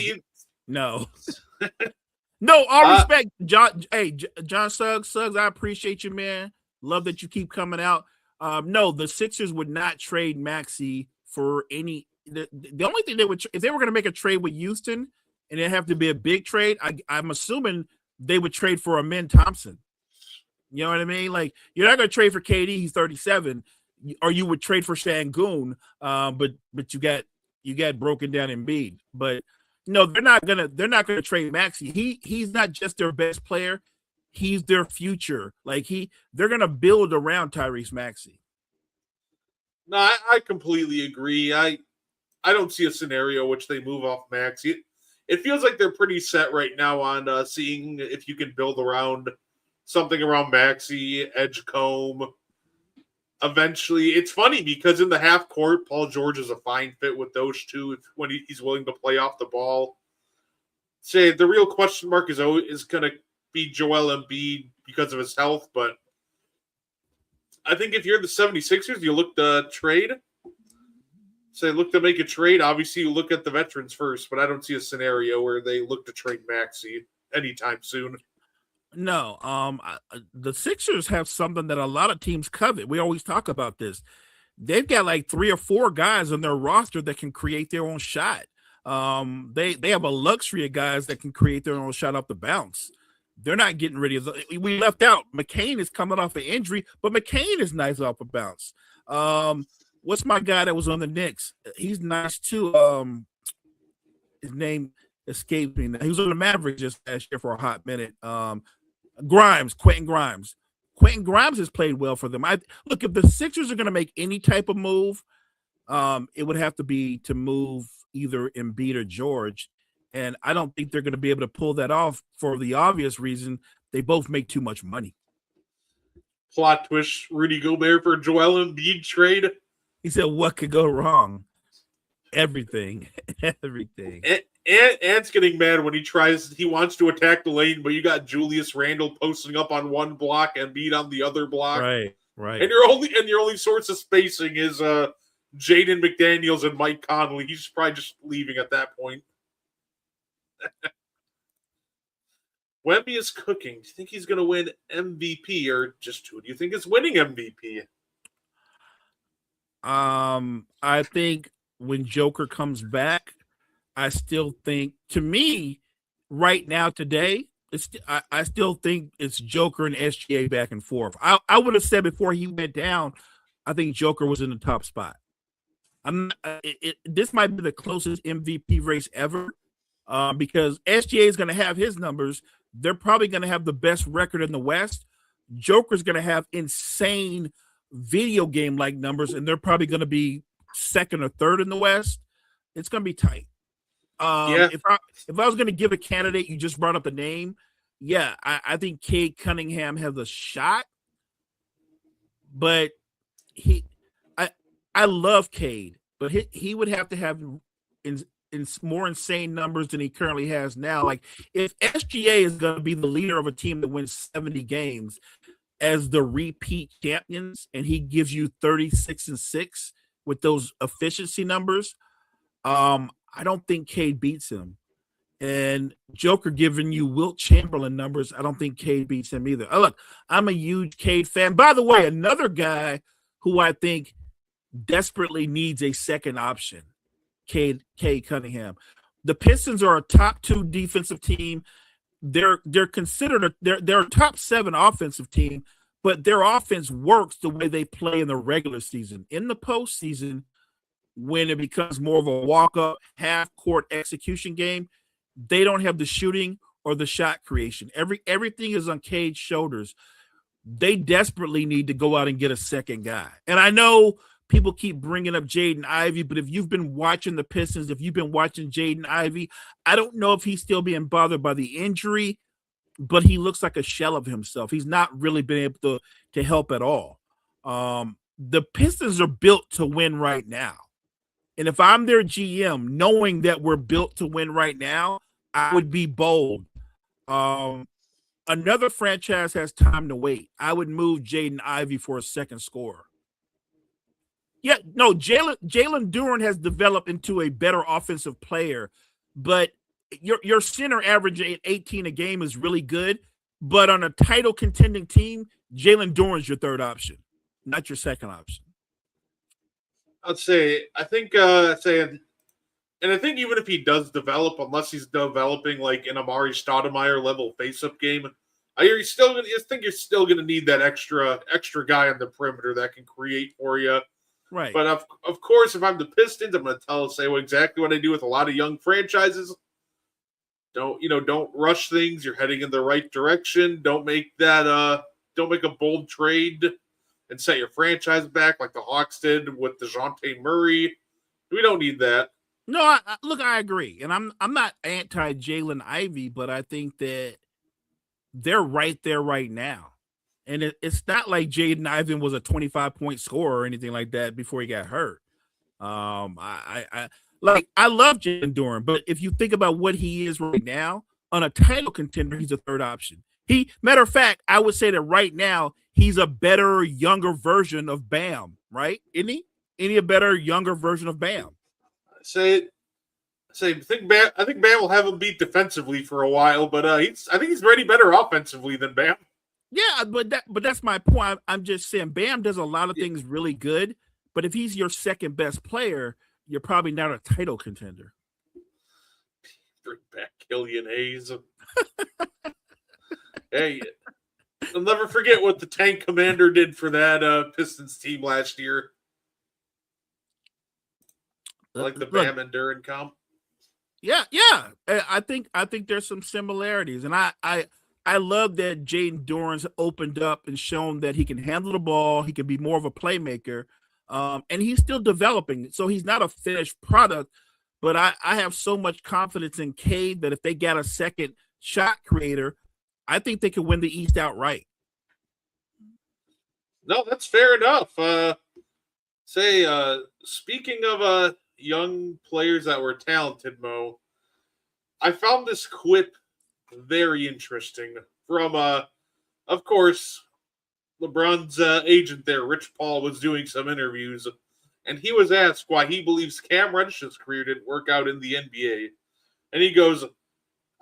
No, all respect, John. Hey, John Suggs, I appreciate you, man. Love that you keep coming out. No, the Sixers would not trade Maxey for any. The only thing they would, if they were going to make a trade with Houston, and it'd have to be a big trade, I'm assuming they would trade for Amen Thompson. You know what I mean? Like, you're not going to trade for KD. He's 37, or you would trade for Şengün. But you got broken down Embiid. But no, they're not gonna trade Maxey. He's not just their best player. He's their future. Like they're gonna build around Tyrese Maxey. No, I completely agree. I don't see a scenario which they move off Maxey. It feels like they're pretty set right now on seeing if you can build around something around Maxey, Edgecombe. Eventually, it's funny because in the half court, Paul George is a fine fit with those two when he's willing to play off the ball. Say the real question mark is going to be Joel Embiid because of his health, but I think if you're the 76ers, you look to trade. Say look to make a trade. Obviously, you look at the veterans first, but I don't see a scenario where they look to trade Maxey anytime soon. No, the Sixers have something that a lot of teams covet. We always talk about this. They've got like 3 or 4 guys on their roster that can create their own shot. They have a luxury of guys that can create their own shot off the bounce. They're not getting ready. We left out McCain is coming off an injury, but McCain is nice off a bounce. What's my guy that was on the Knicks? He's nice too. His name escaped me. He was on the Mavericks just last year for a hot minute. Quentin Grimes. Quentin Grimes has played well for them. Look, if the Sixers are going to make any type of move, it would have to be to move either Embiid or George. And I don't think they're going to be able to pull that off for the obvious reason they both make too much money. Plot twist: Rudy Gobert for Joel Embiid trade. He said, "What could go wrong? Everything, everything." Ant's getting mad when he wants to attack the lane, but you got Julius Randle posting up on one block and Embiid on the other block. Right. And your only source of spacing is Jaden McDaniels and Mike Conley. He's probably just leaving at that point. Wemby is cooking. Do you think he's going to win MVP or just who do you think is winning MVP? I think when Joker comes back, I still think, to me, right now today, I still think it's Joker and SGA back and forth. I would have said before he went down, I think Joker was in the top spot. This might be the closest MVP race ever. Because SGA is going to have his numbers. They're probably going to have the best record in the West. Joker's going to have insane video game-like numbers, and they're probably going to be second or third in the West. It's going to be tight. If I was going to give a candidate, you just brought up a name. Yeah, I think Cade Cunningham has a shot, but I love Cade, but he would have to have in more insane numbers than he currently has now. Like if SGA is going to be the leader of a team that wins 70 games as the repeat champions, and he gives you 36-6 with those efficiency numbers, I don't think Cade beats him. And Joker giving you Wilt Chamberlain numbers, I don't think Cade beats him either. Oh, look, I'm a huge Cade fan. By the way, another guy who I think desperately needs a second option, Cade Cunningham. The Pistons are a top 2 defensive team. They're considered they're a top 7 offensive team, but their offense works the way they play in the regular season. In the postseason, when it becomes more of a walk-up, half-court execution game, they don't have the shooting or the shot creation. Everything is on Cade's shoulders. They desperately need to go out and get a second guy. And I know people keep bringing up Jaden Ivey, but if you've been watching the Pistons, if you've been watching Jaden Ivey, I don't know if he's still being bothered by the injury, but he looks like a shell of himself. He's not really been able to help at all. The Pistons are built to win right now. And if I'm their GM, knowing that we're built to win right now, I would be bold. Another franchise has time to wait. I would move Jaden Ivey for a second scorer. Yeah, no, Jalen Duren has developed into a better offensive player, but your center averaging 18 a game is really good. But on a title contending team, Jalen Duren is your third option, not your second option. I'd say, I think even if he does develop, unless he's developing like an Amari Stoudemire level face-up game, I think you're still going to need that extra guy on the perimeter that can create for you. Right. But of course, if I'm the Pistons, I'm going to say exactly what I do with a lot of young franchises. Don't rush things. You're heading in the right direction. Don't make a bold trade and set your franchise back like the Hawks did with DeJounte Murray. We don't need that. No, look, I agree, and I'm not anti Jalen Ivey, but I think that they're right there right now, and it's not like Jaden Ivey was a 25-point scorer or anything like that before he got hurt. I love Jalen Duren, but if you think about what he is right now on a title contender, he's a third option. Matter of fact, I would say that right now he's a better, younger version of Bam, right? Isn't he? A better, younger version of Bam? I think Bam will have him beat defensively for a while, but I think he's already better offensively than Bam. Yeah, but that's my point. I'm just saying Bam does a lot of things really good, but if he's your second best player, you're probably not a title contender. Bring back Killian Hayes. Hey, I'll never forget what the Tank Commander did for that Pistons team last year. Like the Bam and Duren comp. Yeah. I think there's some similarities, and I love that Jaden Duren's opened up and shown that he can handle the ball. He can be more of a playmaker, and he's still developing. So he's not a finished product, but I have so much confidence in Cade that if they got a second shot creator, I think they could win the East outright. No, that's fair enough. Speaking of young players that were talented, Mo, I found this quip very interesting from, of course, LeBron's agent there, Rich Paul, was doing some interviews, and he was asked why he believes Cam Reddish's career didn't work out in the NBA. And he goes,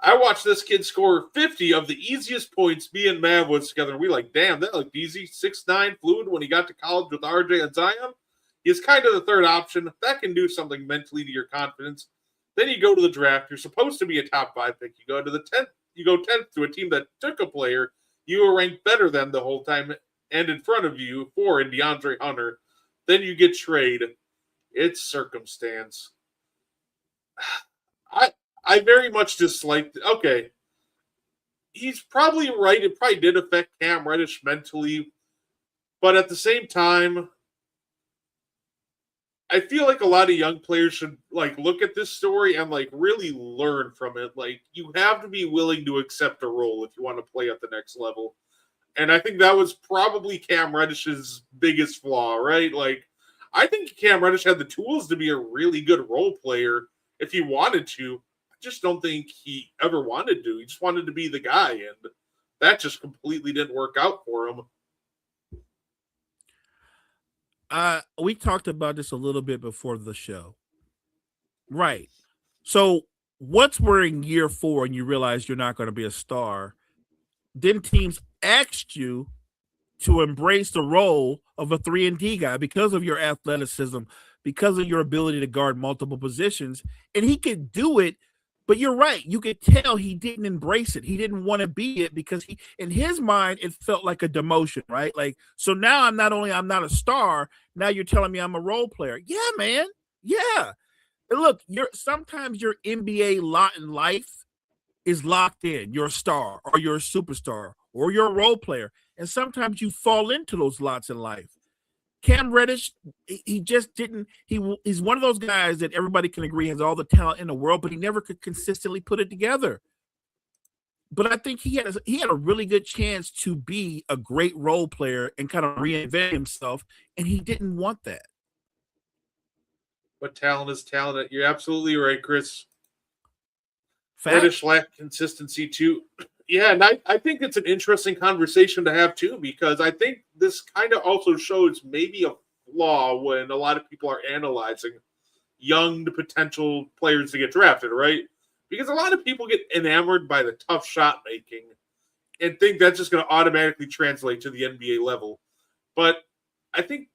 I watched this kid score 50 of the easiest points me and Mav was together. And we like, damn, that looked easy. 6'9", fluid when he got to college with RJ and Zion. He's kind of the third option. That can do something mentally to your confidence. Then you go to the draft. You're supposed to be a top 5 pick. You go to the 10th. You go 10th to a team that took a player you were ranked better than the whole time and in front of you in DeAndre Hunter. Then you get traded. It's circumstance. I very much disliked it. Okay. He's probably right. It probably did affect Cam Reddish mentally. But at the same time, I feel like a lot of young players should look at this story and really learn from it. You have to be willing to accept a role if you want to play at the next level. And I think that was probably Cam Reddish's biggest flaw, right? I think Cam Reddish had the tools to be a really good role player if he wanted to. I just don't think he ever wanted to. He just wanted to be the guy, and that just completely didn't work out for him. We talked about this a little bit before the show. Right. So once we're in year 4 and you realize you're not going to be a star, then teams asked you to embrace the role of a 3-and-D guy because of your athleticism, because of your ability to guard multiple positions. And he could do it, but you're right. You could tell he didn't embrace it. He didn't want to be it because in his mind, it felt like a demotion, right? So now I'm not a star. Now you're telling me I'm a role player. Yeah, man. Yeah. And look, sometimes your NBA lot in life is locked in. You're a star or you're a superstar or you're a role player. And sometimes you fall into those lots in life. Cam Reddish, he just didn't. He's one of those guys that everybody can agree has all the talent in the world, but he never could consistently put it together. But I think he had a really good chance to be a great role player and kind of reinvent himself, and he didn't want that. But talent is talent. You're absolutely right, Chris. Fact. Reddish lacked consistency too. Yeah, and I think it's an interesting conversation to have too, because I think this kind of also shows maybe a flaw when a lot of people are analyzing young potential players to get drafted, right? Because a lot of people get enamored by the tough shot making and think that's just going to automatically translate to the NBA level. But I think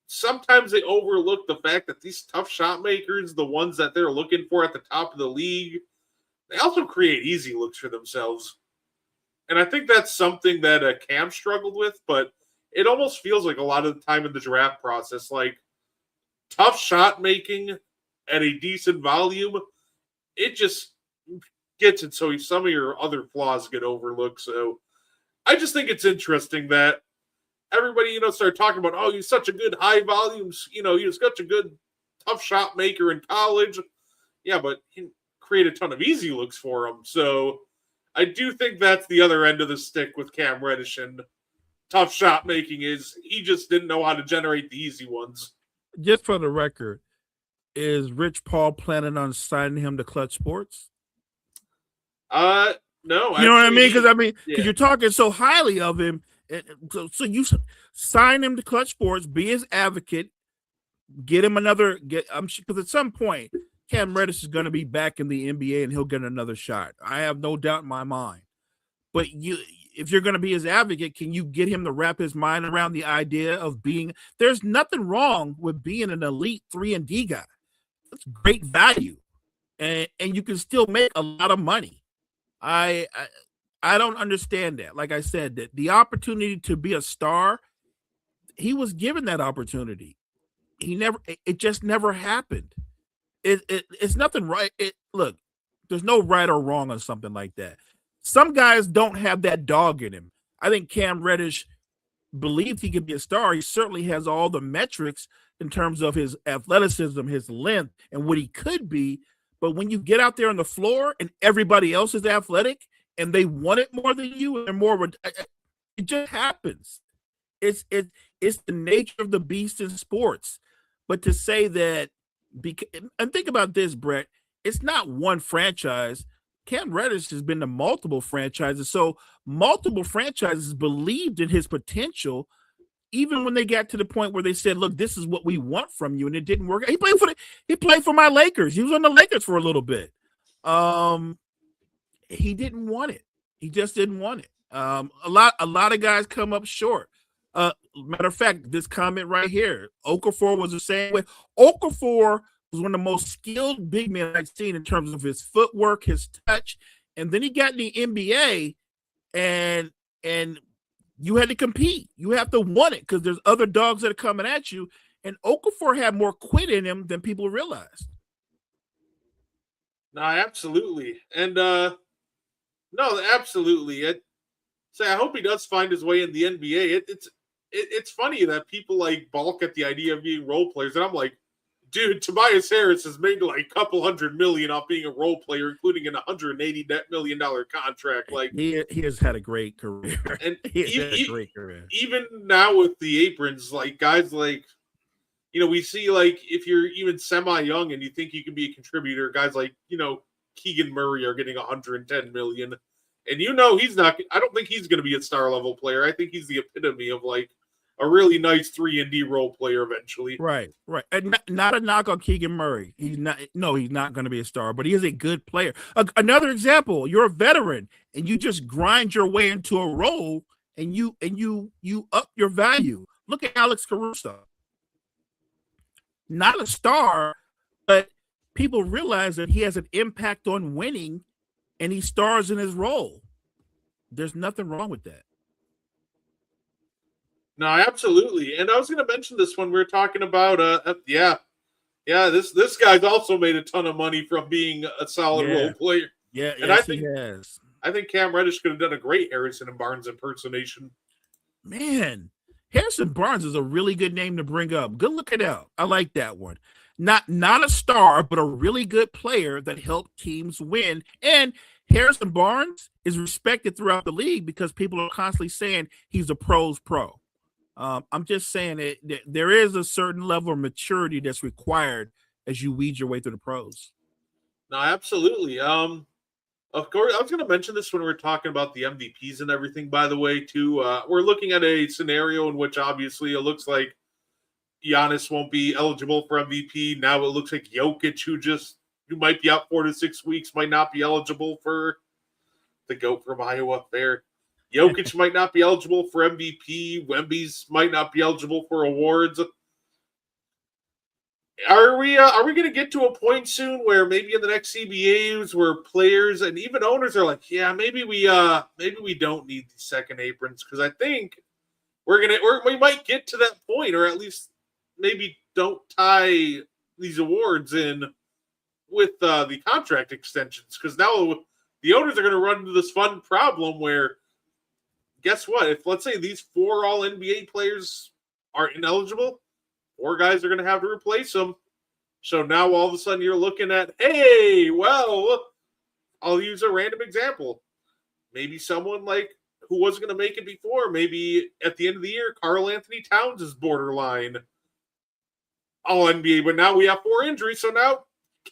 sometimes they overlook the fact that these tough shot makers, the ones that they're looking for at the top of the league, they also create easy looks for themselves. And I think that's something that Cam struggled with, but it almost feels like a lot of the time in the draft process, tough shot making at a decent volume, it just gets it so some of your other flaws get overlooked. So I just think it's interesting that everybody, started talking about, oh, he's such a good high volumes, he was such a good tough shot maker in college. Yeah, but he create a ton of easy looks for him. So I do think that's the other end of the stick with Cam Reddish and tough shot making is he just didn't know how to generate the easy ones. Just for the record, is Rich Paul planning on signing him to Clutch Sports? No, you know what I mean? Because you're talking so highly of him. So you sign him to Clutch Sports, be his advocate, get him another. Because at some point, Cam Reddish is going to be back in the NBA and he'll get another shot. I have no doubt in my mind. But if you're going to be his advocate, can you get him to wrap his mind around the idea of being? There's nothing wrong with being an elite 3-and-D guy. It's great value, and you can still make a lot of money. I don't understand that. Like I said, that the opportunity to be a star, he was given that opportunity. It just never happened. It's nothing right. Look, there's no right or wrong on something like that. Some guys don't have that dog in him. I think Cam Reddish believed he could be a star. He certainly has all the metrics in terms of his athleticism, his length, and what he could be. But when you get out there on the floor and everybody else is athletic and they want it more than you, and they're more, it just happens. It's the nature of the beast in sports. But to say that, and think about this, Brett, it's not one franchise. Cam Reddish has been to multiple franchises. So multiple franchises believed in his potential, even when they got to the point where they said, look, this is what we want from you, and it didn't work. He played for my Lakers. He was on the Lakers for a little bit. He didn't want it. He just didn't want it. A lot of guys come up short. Matter of fact, this comment right here, Okafor was the same way. Okafor was one of the most skilled big men I've seen in terms of his footwork, his touch, and then he got in the NBA, and you had to compete. You have to want it because there's other dogs that are coming at you. And Okafor had more quit in him than people realized. No, absolutely. And no, absolutely. I hope he does find his way in the NBA. It's funny that people like balk at the idea of being role players. And I'm like, dude, Tobias Harris has made like a couple $100 million off being a role player, including an $180 million contract. Like he has had a great career, and even now with the aprons, like guys like, we see like if you're even semi-young and you think you can be a contributor, guys like Keegan Murray are getting $110 million, and he's not. I don't think he's going to be a star level player. I think he's the epitome of like a really nice 3-and-D role player eventually. Right. And not a knock on Keegan Murray. He's not going to be a star, but he is a good player. Another example, you're a veteran and you just grind your way into a role and you up your value. Look at Alex Caruso. Not a star, but people realize that he has an impact on winning and he stars in his role. There's nothing wrong with that. No, absolutely. And I was going to mention this when we were talking about, this guy's also made a ton of money from being a solid role player. Yeah, and yes, he has. I think Cam Reddish could have done a great Harrison and Barnes impersonation. Man, Harrison Barnes is a really good name to bring up. Good looking out. I like that one. Not a star, but a really good player that helped teams win. And Harrison Barnes is respected throughout the league because people are constantly saying he's a pro's pro. I'm just saying that there is a certain level of maturity that's required as you weed your way through the pros. No, absolutely. Of course, I was going to mention this when we were talking about the MVPs and everything, by the way, too. We're looking at a scenario in which obviously it looks like Giannis won't be eligible for MVP. Now it looks like Jokic, who might be out 4 to 6 weeks, might not be eligible for the GOAT from Iowa there. Jokic might not be eligible for MVP. Wemby's might not be eligible for awards. Are we going to get to a point soon where maybe in the next CBAs where players and even owners are like, yeah, maybe we don't need the second aprons, because I think we might get to that point, or at least maybe don't tie these awards in with the contract extensions, because now the owners are going to run into this fun problem where guess what? If let's say these 4 all NBA players are ineligible, 4 guys are going to have to replace them. So now all of a sudden you're looking at, hey, well, I'll use a random example. Maybe someone like who wasn't going to make it before, maybe at the end of the year, Karl Anthony Towns is borderline all NBA, but now we have 4 injuries. So now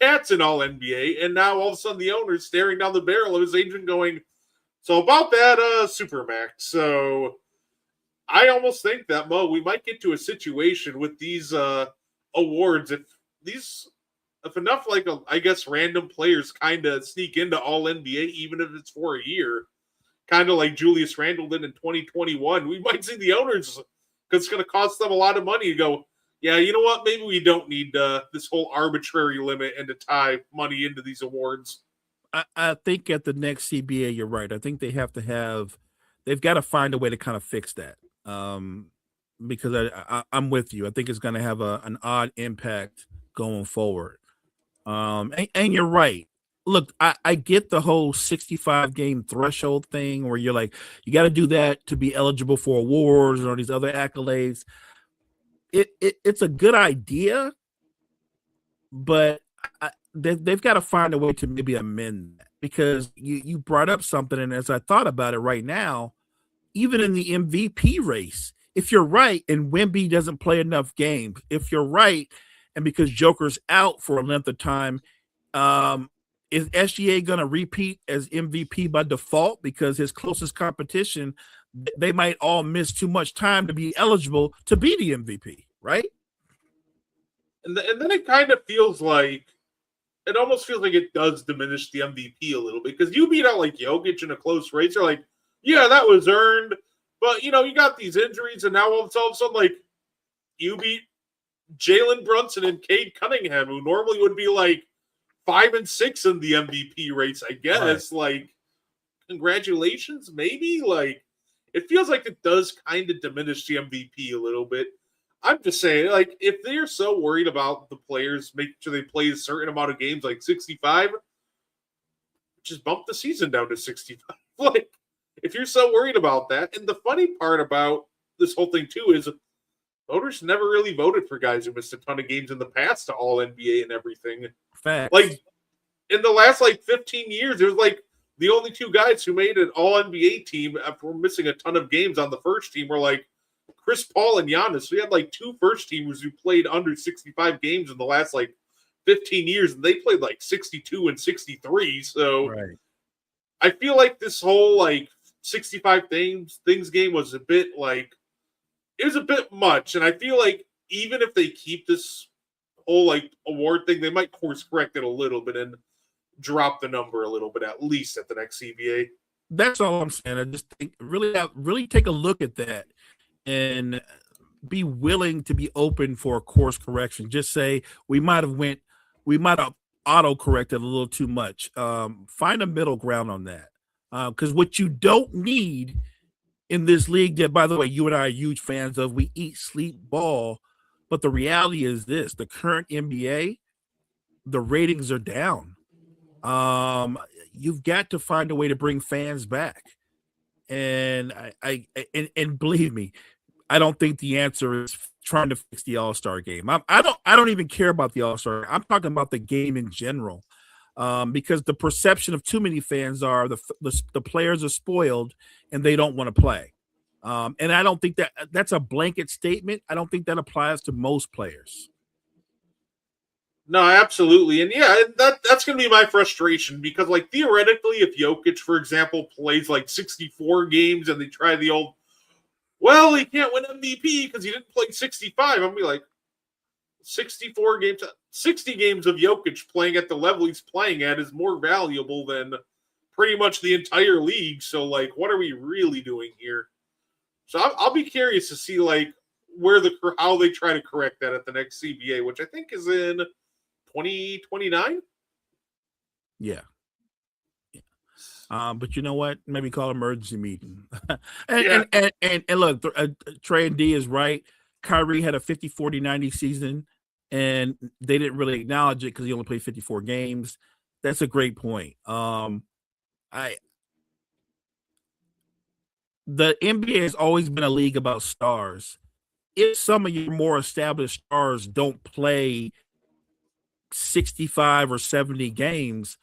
Cat's in all NBA. And now all of a sudden the owner's staring down the barrel of his agent going, so about that Supermax. So I almost think that, Mo, we might get to a situation with these awards if enough I guess random players kind of sneak into all NBA, even if it's for a year, kind of like Julius Randle did in 2021, we might see the owners, because it's going to cost them a lot of money, to go, yeah, you know what? Maybe we don't need this whole arbitrary limit and to tie money into these awards. I think at the next CBA, you're right. I think they've got to find a way to kind of fix that. Because I'm with you. I think it's going to have an odd impact going forward. And you're right. Look, I get the whole 65 game threshold thing where you're like, you got to do that to be eligible for awards or these other accolades. It's a good idea, but they've got to find a way to maybe amend that, because you brought up something, and as I thought about it right now, even in the MVP race, if you're right and Wemby doesn't play enough games, if you're right and because Joker's out for a length of time, is SGA going to repeat as MVP by default because his closest competition, they might all miss too much time to be eligible to be the MVP, right? And then it kind of feels like, it almost feels like it does diminish the MVP a little bit, because you beat out like Jokic in a close race. You're like, yeah, that was earned. But, you got these injuries, and now all of a sudden, like, you beat Jalen Brunson and Cade Cunningham, who normally would be like 5 and 6 in the MVP race, I guess. Right. Like, congratulations, maybe? Like, it feels like it does kind of diminish the MVP a little bit. I'm just saying, like, if they're so worried about the players making sure they play a certain amount of games, like 65, just bump the season down to 65. Like, if you're so worried about that. And the funny part about this whole thing, too, is voters never really voted for guys who missed a ton of games in the past to all NBA and everything. Facts. Like, in the last, 15 years, there's, the only 2 guys who made an all NBA team after missing a ton of games on the first team were, Chris Paul and Giannis. We had, 2 first teamers who played under 65 games in the last, 15 years, and they played, 62 and 63. So right. I feel like this whole, 65 things game was a bit, it was a bit much. And I feel like even if they keep this whole, award thing, they might course correct it a little bit and drop the number a little bit, at least at the next CBA. That's all I'm saying. I just think really take a look at that and be willing to be open for a course correction. Just say we might have auto corrected a little too much. Find a middle ground on that. Because what you don't need in this league, that, by the way, you and I are huge fans of, we eat, sleep, ball. But the reality is this: the current NBA, the ratings are down. You've got to find a way to bring fans back. And and believe me, I don't think the answer is trying to fix the All-Star game. I don't even care about the All-Star. I'm talking about the game in general. Because the perception of too many fans are the players are spoiled and they don't want to play. And I don't think that's a blanket statement. I don't think that applies to most players. No, absolutely. And yeah, that's going to be my frustration, because theoretically, if Jokic, for example, plays 64 games and they try the old, well, he can't win MVP because he didn't play 65. I'm going to be like, 64 games, 60 games of Jokic playing at the level he's playing at is more valuable than pretty much the entire league. So, what are we really doing here? So I'll be curious to see, how they try to correct that at the next CBA, which I think is in 2029. Yeah. But you know what? Maybe call emergency meeting. and look, Trey and D is right. Kyrie had a 50, 40, 90 season, and they didn't really acknowledge it because he only played 54 games. That's a great point. the NBA has always been a league about stars. If some of your more established stars don't play 65 or 70 games,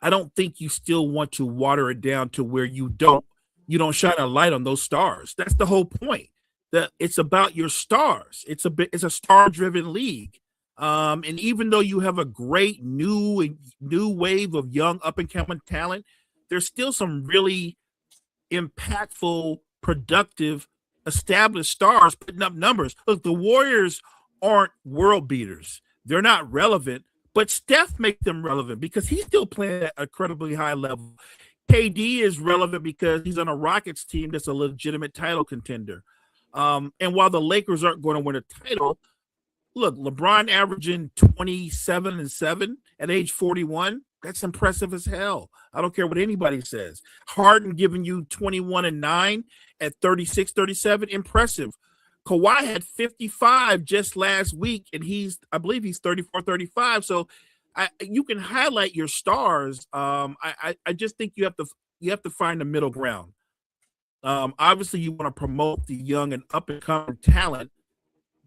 I don't think you still want to water it down to where you don't shine a light on those stars. That's the whole point. That it's about your stars. It's a star-driven league. And even though you have a great new wave of young up-and-coming talent, there's still some really impactful, productive, established stars putting up numbers. Look, the Warriors aren't world beaters. They're not relevant, but Steph makes them relevant because he's still playing at a incredibly high level. KD is relevant because he's on a Rockets team that's a legitimate title contender. And while the Lakers aren't going to win a title, look, LeBron averaging 27 and 7 at age 41. That's impressive as hell. I don't care what anybody says. Harden giving you 21 and 9 at 36, 37. Impressive. Kawhi had 55 just last week, and I believe he's 34, 35. So you can highlight your stars. I just think you have to find the middle ground. Obviously, you want to promote the young and up-and-coming talent,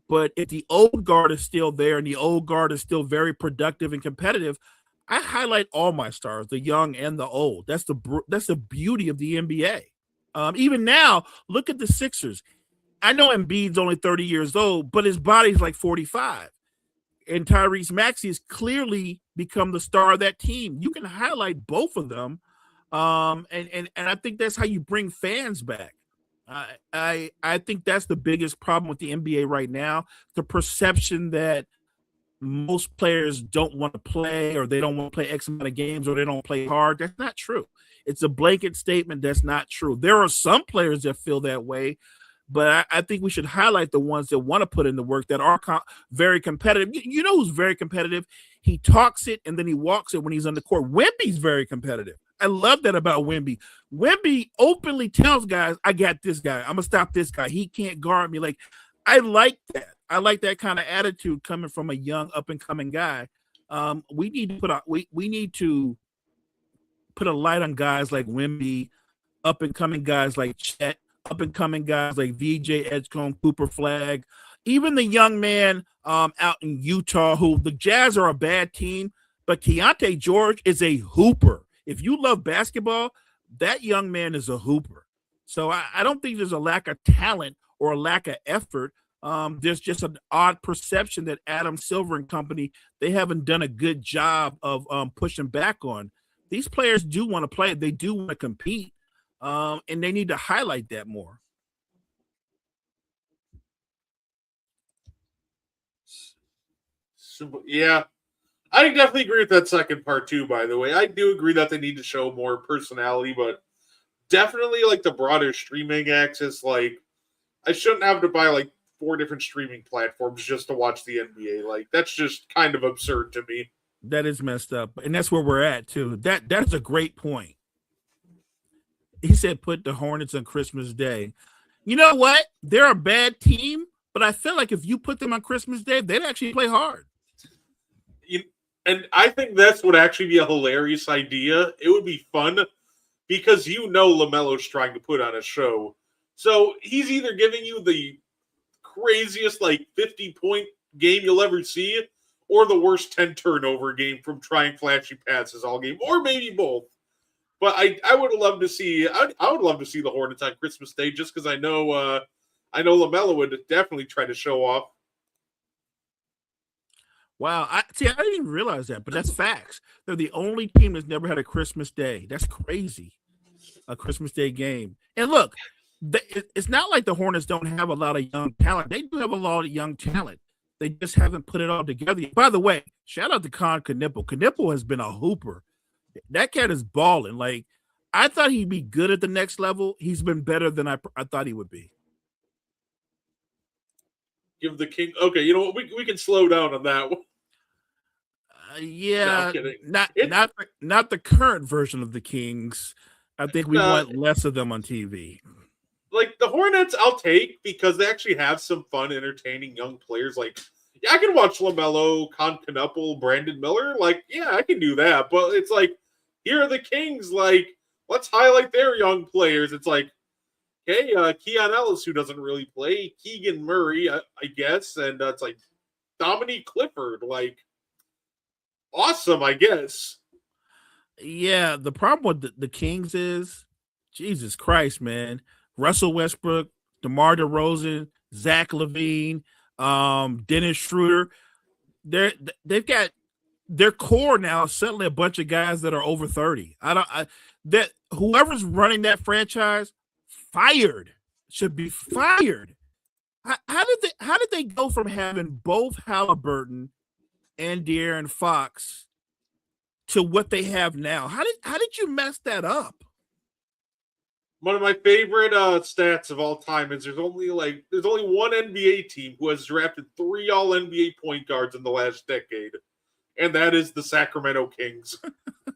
but if the old guard is still there and the old guard is still very productive and competitive, I highlight all my stars, the young and the old. That's the beauty of the NBA. Even now, look at the Sixers. I know Embiid's only 30 years old, but his body's like 45. And Tyrese Maxey has clearly become the star of that team. You can highlight both of them. And I think that's how you bring fans back. I think that's the biggest problem with the NBA right now. The perception that most players don't want to play, or they don't want to play X amount of games, or they don't play hard. That's not true. It's a blanket statement. That's not true. There are some players that feel that way, but I think we should highlight the ones that want to put in the work, that are very competitive. You know who's very competitive? He talks it and then he walks it when he's on the court. Wemby's very competitive. I love that about Wemby. Wemby openly tells guys, I got this guy. I'm going to stop this guy. He can't guard me. Like, I like that. I like that kind of attitude coming from a young up-and-coming guy. We need to put a light on guys like Wemby, up-and-coming guys like Chet, up-and-coming guys like VJ Edgecombe, Cooper Flagg, even the young man out in Utah, who the Jazz are a bad team, but Keontae George is a hooper. If you love basketball, that young man is a hooper. So I don't think there's a lack of talent or a lack of effort. There's just an odd perception that Adam Silver and company, they haven't done a good job of pushing back on. These players do want to play. They do want to compete, and they need to highlight that more. Yeah, I definitely agree with that second part too, by the way. I do agree that they need to show more personality, but definitely like the broader streaming access. Like, I shouldn't have to buy like 4 different streaming platforms just to watch the NBA. Like, that's just kind of absurd to me. That is messed up. And that's where we're at too. That's a great point. He said put the Hornets on Christmas Day. You know what? They're a bad team, but I feel like if you put them on Christmas Day, they'd actually play hard. And I think that's would actually be a hilarious idea. It would be fun because LaMelo's trying to put on a show. So he's either giving you the craziest like 50-point game you'll ever see, or the worst 10 turnover game from trying flashy passes all game, or maybe both. But I would love to see I would love to see the Hornets on Christmas Day, just because I know LaMelo would definitely try to show off. Wow, I didn't even realize that, but that's facts. They're the only team that's never had a Christmas Day. That's crazy, a Christmas Day game. And look, it's not like the Hornets don't have a lot of young talent. They do have a lot of young talent. They just haven't put it all together yet. By the way, shout out to Con Knipple. Knipple has been a hooper. That cat is balling. Like, I thought he'd be good at the next level. He's been better than I thought he would be. Give the King. Okay, you know what? We can slow down on that one. Yeah, no, not the current version of the Kings. I think we want less of them on TV. Like, the Hornets, I'll take because they actually have some fun, entertaining young players. Like, yeah, I can watch LaMelo, Con Knipple, Brandon Miller. Like, yeah, I can do that. But it's like, here are the Kings. Like, let's highlight their young players. It's like, Okay, Keon Ellis, who doesn't really play, Keegan Murray, I guess, and it's like Dominique Clifford, like awesome, I guess. Yeah, the problem with the Kings is, Jesus Christ, man. Russell Westbrook, DeMar DeRozan, Zach LaVine, Dennis Schroeder. They've got their core now is suddenly a bunch of guys that are over 30. That whoever's running that franchise should be fired. How did they go from having both Halliburton and De'Aaron Fox to what they have now? How did you mess that up? One of my favorite stats of all time is there's only one NBA team who has drafted 3 All NBA point guards in the last decade, and that is the Sacramento Kings.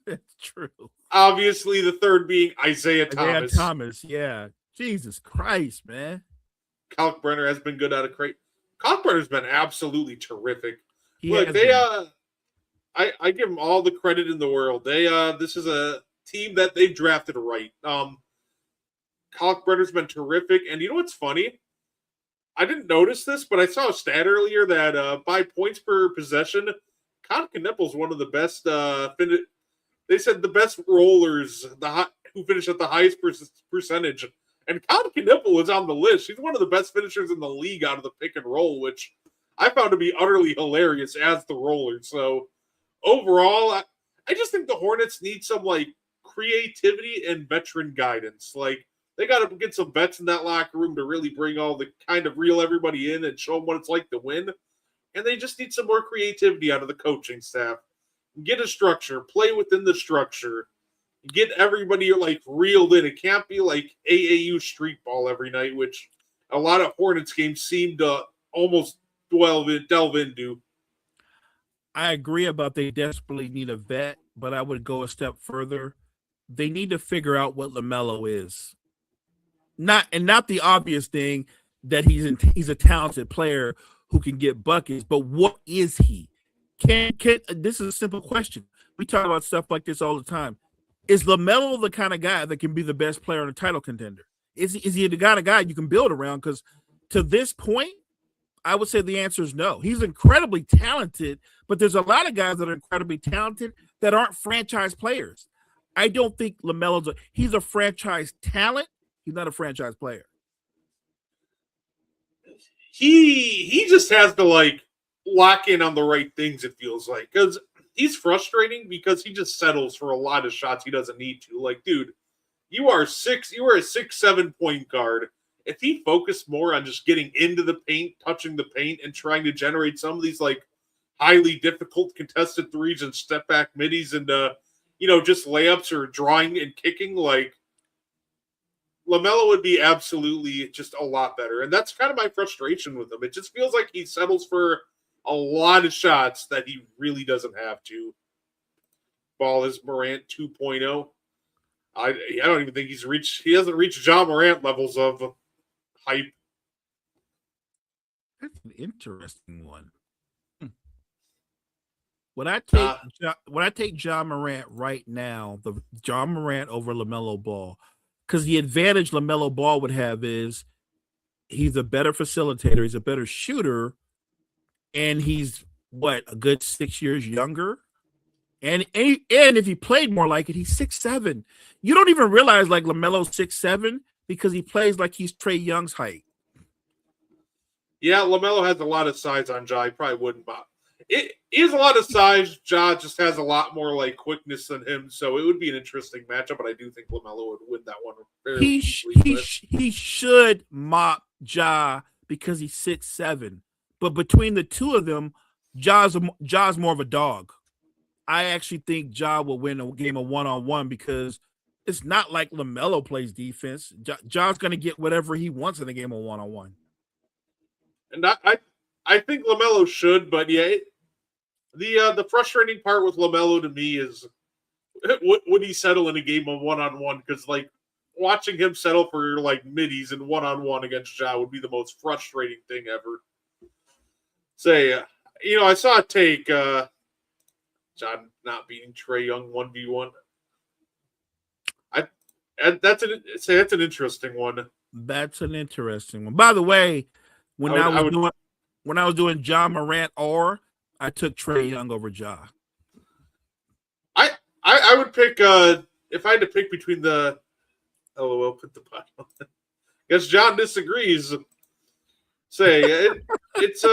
That's true. Obviously, the third being Isaiah Thomas. Yeah. Jesus Christ, man. Kalkbrenner has been good out of crate. Kalkbrenner's been absolutely terrific. I give them all the credit in the world. This is a team that they've drafted right. Kalkbrenner's been terrific, and you know what's funny? I didn't notice this, but I saw a stat earlier that by points per possession, Kneppel's one of the best. They said the best rollers, who finish at the highest percentage, and Kneppel is on the list. She's one of the best finishers in the league out of the pick and roll, which I found to be utterly hilarious as the roller. So overall, I just think the Hornets need some like creativity and veteran guidance. Like they got to get some vets in that locker room to really bring all the kind of reel everybody in and show them what it's like to win. And they just need some more creativity out of the coaching staff. Get a structure, play within the structure, get everybody like reeled in. It can't be like AAU street ball every night, which a lot of Hornets games seem to almost delve into. I agree about they desperately need a vet, but I would go a step further. They need to figure out what LaMelo is. Not the obvious thing that he's a talented player who can get buckets, but what is he? Can this is a simple question. We talk about stuff like this all the time. Is LaMelo the kind of guy that can be the best player in a title contender? Is he the kind of guy you can build around? Because to this point, I would say the answer is no. He's incredibly talented, but there's a lot of guys that are incredibly talented that aren't franchise players. I don't think he's a franchise talent. He's not a franchise player. He just has to like lock in on the right things, it feels like, because he's frustrating because he just settles for a lot of shots he doesn't need to. Like, dude, you are a 6'7" point guard. If he focused more on just getting into the paint, touching the paint, and trying to generate some of these like highly difficult contested threes and step back middies and just layups or drawing and kicking, like LaMelo would be absolutely just a lot better. And that's kind of my frustration with him. It just feels like he settles for a lot of shots that he really doesn't have to. Ball is Morant 2.0. I don't even think he hasn't reached Ja Morant levels of hype. That's an interesting one. When I take Ja Morant right now, the Ja Morant over LaMelo Ball, because the advantage LaMelo Ball would have is he's a better facilitator, he's a better shooter, and he's a good 6 years younger. And if he played more like it, he's 6'7". You don't even realize like LaMelo's 6'7" because he plays like he's Trae Young's height. Yeah, LaMelo has a lot of size on Ja. He probably wouldn't. It is a lot of size. Ja just has a lot more like quickness than him, so it would be an interesting matchup. But I do think LaMelo would win that one. He should mop Ja because he's 6'7". But between the two of them, Ja's more of a dog. I actually think Ja will win a game of one-on-one because it's not like LaMelo plays defense. Ja's going to get whatever he wants in a game of one-on-one. And I think LaMelo should, but yeah, the frustrating part with LaMelo to me is would he settle in a game of one-on-one? Because like watching him settle for like middies and one-on-one against Ja would be the most frustrating thing ever. Say, I saw a take. John not beating Trae Young 1v1. That's an interesting one. That's an interesting one. By the way, when I was doing John Morant, I took Trae Young over Ja. I would pick if I had to pick between the LOL put the bottom. Guess John disagrees. It's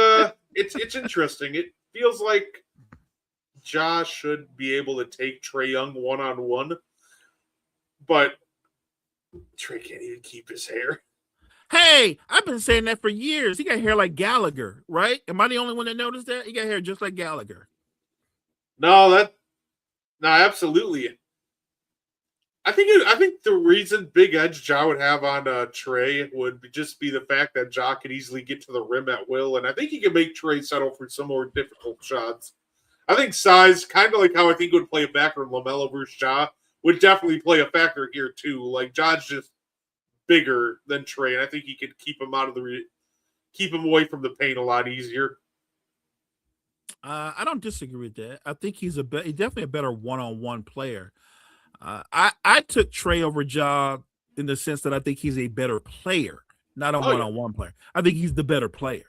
interesting. It feels like Ja should be able to take Trae Young one-on-one, but Trae can't even keep his hair. Hey, I've been saying that for years. He got hair like Gallagher, right? Am I the only one that noticed that? He got hair just like Gallagher. No, absolutely. I think the reason big edge Ja would have on Trae would just be the fact that Ja could easily get to the rim at will, and I think he can make Trae settle for some more difficult shots. I think size, kind of like how I think would play a factor in LaMelo versus Ja, would definitely play a factor here too. Like Ja's just bigger than Trae, and I think he could keep him keep him away from the paint a lot easier. I don't disagree with that. I think he's definitely a better one-on-one player. I took Trae over Ja in the sense that I think he's a better player, not a one-on-one player. I think he's the better player.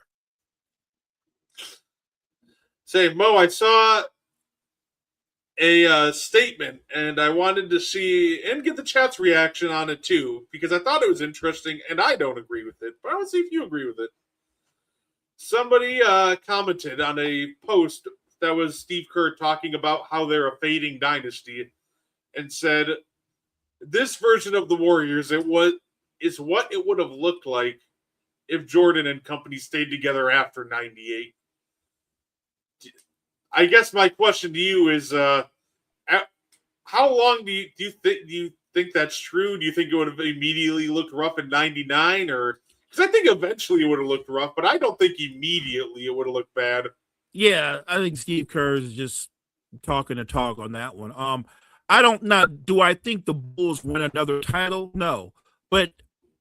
Say, Mo, I saw a statement, and I wanted to see and get the chat's reaction on it too, because I thought it was interesting, and I don't agree with it, but I want to see if you agree with it. Somebody commented on a post that was Steve Kerr talking about how they're a fading dynasty, and said, "This version of the Warriors is what it would have looked like if Jordan and company stayed together after '98." I guess my question to you is, how long do you think that's true? Do you think it would have immediately looked rough in '99, or because I think eventually it would have looked rough, but I don't think immediately it would have looked bad. Yeah, I think Steve Kerr is just talking the talk on that one. Do I think the Bulls win another title? No, but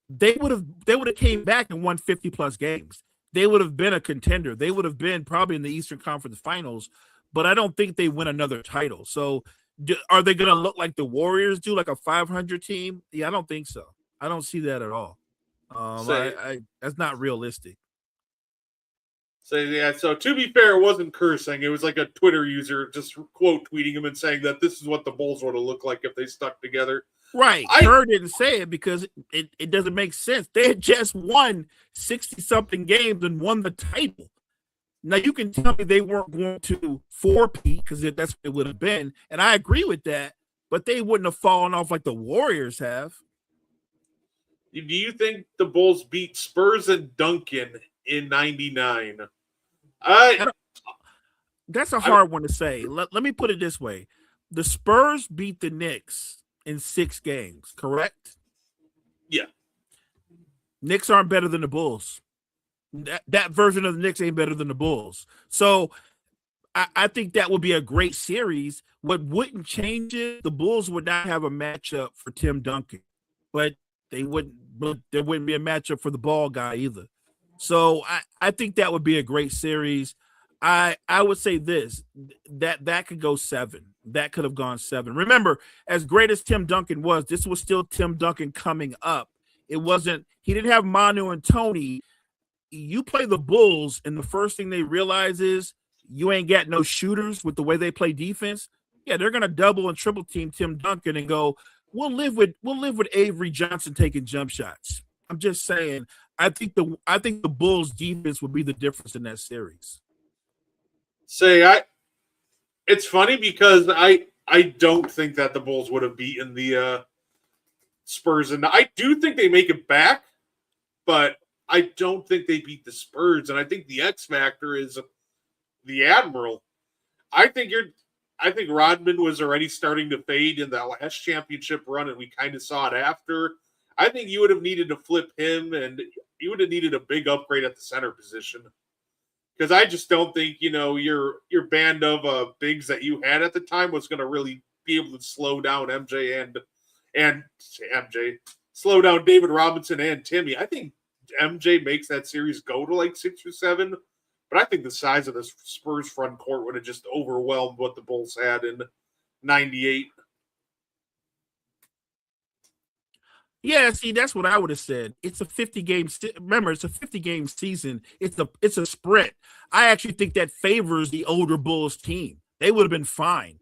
they would have came back and won 50 plus games. They would have been a contender. They would have been probably in the Eastern Conference Finals, but I don't think they win another title. So are they going to look like the Warriors do, like a 500 team? Yeah, I don't think so. I don't see that at all. That's not realistic. So to be fair, it wasn't cursing. It was like a Twitter user just quote tweeting him and saying that this is what the Bulls would have looked like if they stuck together. Right. Kerr didn't say it because it doesn't make sense. They had just won 60-something games and won the title. Now, you can tell me they weren't going to four-peat because that's what it would have been, and I agree with that, but they wouldn't have fallen off like the Warriors have. Do you think the Bulls beat Spurs and Duncan in '99? That's a hard one to say. Let me put it this way. The Spurs beat the Knicks in 6 games, correct? Yeah. Knicks aren't better than the Bulls. That version of the Knicks ain't better than the Bulls. So I think that would be a great series. What wouldn't change it, the Bulls would not have a matchup for Tim Duncan, but there wouldn't be a matchup for the ball guy either. So I think that would be a great series. I would say this, that could go 7. That could have gone 7. Remember, as great as Tim Duncan was, this was still Tim Duncan coming up. He didn't have Manu and Tony. You play the Bulls, and the first thing they realize is you ain't got no shooters with the way they play defense. Yeah, they're gonna double and triple team Tim Duncan and go, we'll live with Avery Johnson taking jump shots. I'm just saying, I think the Bulls defense would be the difference in that series. It's funny because I don't think that the Bulls would have beaten the Spurs, and I do think they make it back, but I don't think they beat the Spurs, and I think the X factor is the Admiral. I think Rodman was already starting to fade in that last championship run, and we kind of saw it after. I think you would have needed to flip him, and you would have needed a big upgrade at the center position. Because I just don't think, your band of bigs that you had at the time was going to really be able to slow down MJ and slow down David Robinson and Timmy. I think MJ makes that series go to like 6 or 7, but I think the size of the Spurs front court would have just overwhelmed what the Bulls had in '98. Yeah, see, that's what I would have said. It's a 50-game. Remember, it's a 50-game season. It's a sprint. I actually think that favors the older Bulls team. They would have been fine.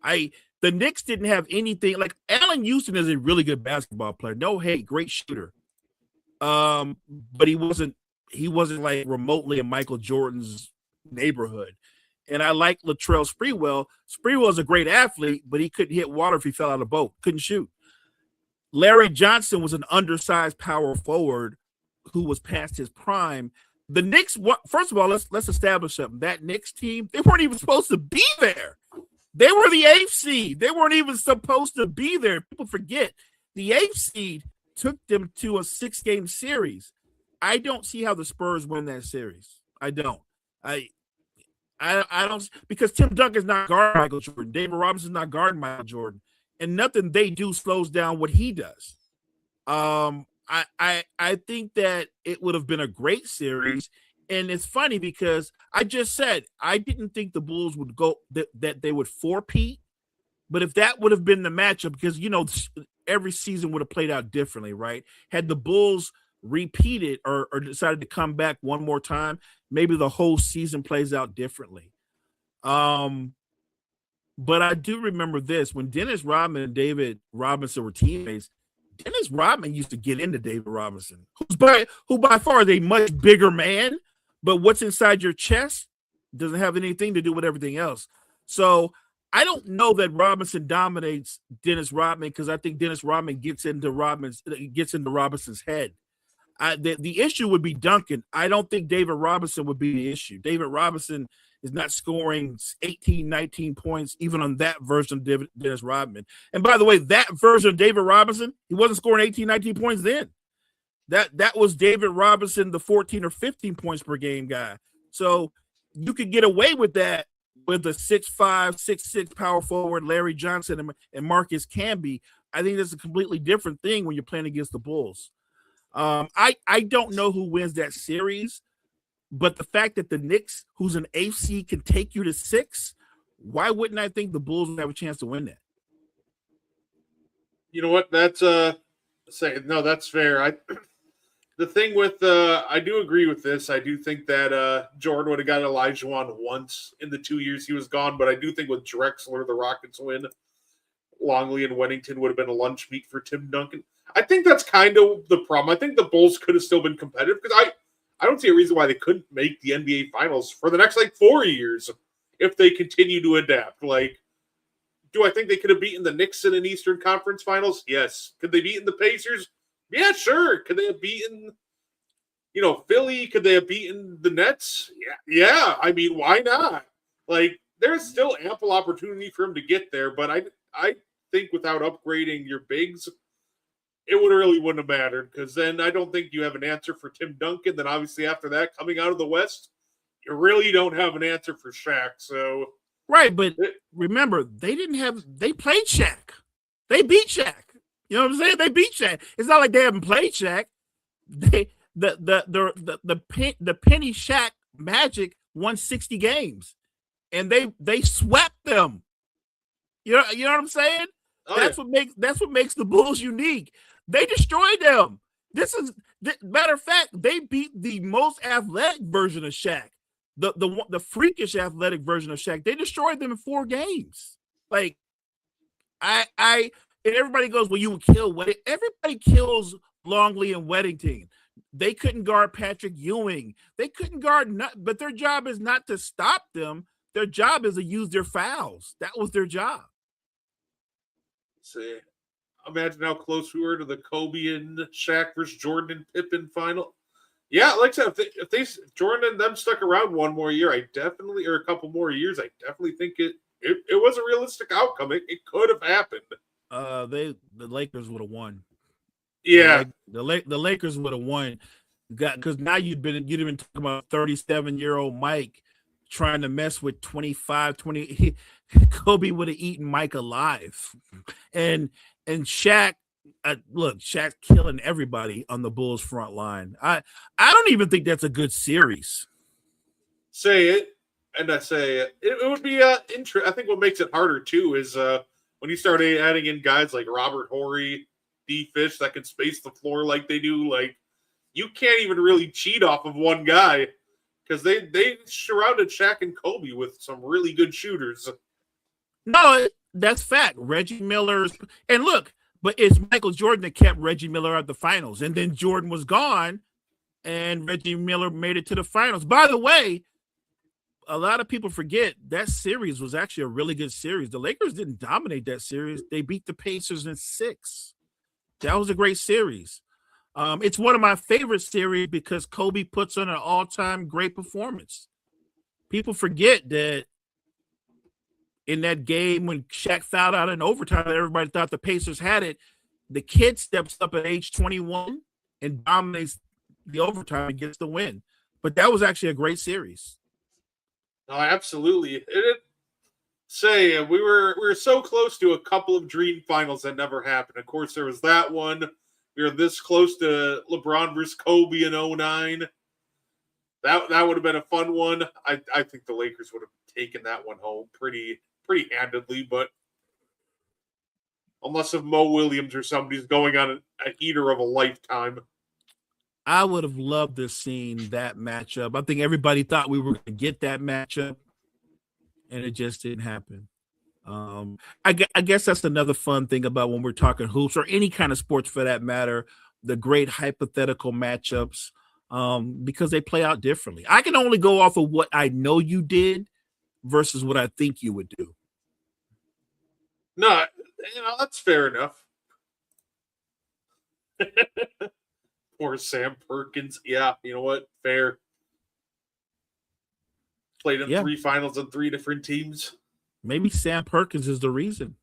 The Knicks didn't have anything. Like Allen Houston is a really good basketball player. No hate, great shooter. But he wasn't like remotely in Michael Jordan's neighborhood. And I like Latrell Sprewell. Sprewell's a great athlete, but he couldn't hit water if he fell out of a boat. Couldn't shoot. Larry Johnson was an undersized power forward who was past his prime. The Knicks, first of all, let's establish something. That Knicks team, they weren't even supposed to be there. They were the 8th seed. They weren't even supposed to be there. People forget. The 8th seed took them to a 6-game series. I don't see how the Spurs win that series. I don't. I don't, because Tim Duncan's not guarding Michael Jordan. David Robinson's not guarding Michael Jordan. And nothing they do slows down what he does. I think that it would have been a great series. And it's funny because I just said I didn't think the Bulls would go that they would four-peat. But if that would have been the matchup, because every season would have played out differently, right? Had the Bulls repeated or decided to come back one more time, maybe the whole season plays out differently. But I do remember this. When Dennis Rodman and David Robinson were teammates, Dennis Rodman used to get into David Robinson, who by far is a much bigger man, but what's inside your chest doesn't have anything to do with everything else. So I don't know that Robinson dominates Dennis Rodman because I think Dennis Rodman gets into Robinson's head. The issue would be Duncan. I don't think David Robinson would be the issue. David Robinson is not scoring 18, 19 points, even on that version of Dennis Rodman. And by the way, that version of David Robinson, he wasn't scoring 18, 19 points then. That was David Robinson, the 14 or 15 points per game guy. So you could get away with that with a 6'5", 6'6" power forward, Larry Johnson and Marcus Camby. I think that's a completely different thing when you're playing against the Bulls. I don't know who wins that series, but the fact that the Knicks, who's an 8th seed, can take you to 6, why wouldn't I think the Bulls would have a chance to win that? You know what? That's that's fair. The thing with I do agree with this. I do think that Jordan would have got Olajuwon once in the 2 years he was gone, but I do think with Drexler, the Rockets win, Longley and Weddington would have been a lunch meat for Tim Duncan. I think that's kind of the problem. I think the Bulls could have still been competitive because I don't see a reason why they couldn't make the NBA Finals for the next 4 years if they continue to adapt. Do I think they could have beaten the Knicks in an Eastern Conference Finals? Yes. Could they beaten the Pacers? Yeah, sure. Could they have beaten, Philly? Could they have beaten the Nets? Yeah. I mean, why not? There's still ample opportunity for him to get there, but I think without upgrading your bigs, it wouldn't have mattered because then I don't think you have an answer for Tim Duncan. Then obviously after that, coming out of the West, you really don't have an answer for Shaq. So right, but remember they played Shaq. They beat Shaq. You know what I'm saying? They beat Shaq. It's not like they haven't played Shaq. The Penny Shaq Magic won 60 games, and they swept them. You know what I'm saying? Oh, that's what makes the Bulls unique. They destroyed them. Matter of fact, they beat the most athletic version of Shaq, the freakish athletic version of Shaq. They destroyed them in 4 games. And everybody goes, well, you would kill Weddington. Everybody kills Longley and Weddington. They couldn't guard Patrick Ewing. They couldn't guard, but their job is not to stop them. Their job is to use their fouls. That was their job. See, imagine how close we were to the Kobe and Shaq versus Jordan and Pippen final. Yeah, like I said, if Jordan and them stuck around one more year, or a couple more years, I definitely think it was a realistic outcome. It could have happened. The Lakers would have won. Yeah, the Lakers would have won. Because now you'd have been talking about 37-year-old Mike trying to mess with 20. Kobe would have eaten Mike alive. And Shaq, Shaq's killing everybody on the Bulls front line. I don't even think that's a good series. Say it, and I say it. It would be interesting. I think what makes it harder too is when you start adding in guys like Robert Horry, D fish that can space the floor like they do. Like, you can't even really cheat off of one guy because they surrounded Shaq and Kobe with some really good shooters. No, that's fact. Reggie Miller's and look, but it's Michael Jordan that kept Reggie Miller at the finals, and then Jordan was gone, and Reggie Miller made it to the finals. By the way, a lot of people forget that series was actually a really good series. The Lakers didn't dominate that series; they beat the Pacers in 6. That was a great series. It's one of my favorite series because Kobe puts on an all-time great performance. People forget that in that game when Shaq fouled out in overtime, everybody thought the Pacers had it. The kid steps up at age 21 and dominates the overtime and gets the win. But that was actually a great series. No, absolutely. We were so close to a couple of dream finals that never happened. Of course, there was that one. We were this close to LeBron versus Kobe in 2009. That would have been a fun one. I think the Lakers would have taken that one home pretty handedly, but unless if Mo Williams or somebody's going on a heater of a lifetime. I would have loved to have seen that matchup. I think everybody thought we were going to get that matchup, and it just didn't happen. I guess that's another fun thing about when we're talking hoops or any kind of sports for that matter, the great hypothetical matchups, because they play out differently. I can only go off of what I know you did versus what I think you would do. No, that's fair enough. Poor Sam Perkins. Yeah, you know what? Fair. Played in 3 finals on 3 different teams. Maybe Sam Perkins is the reason.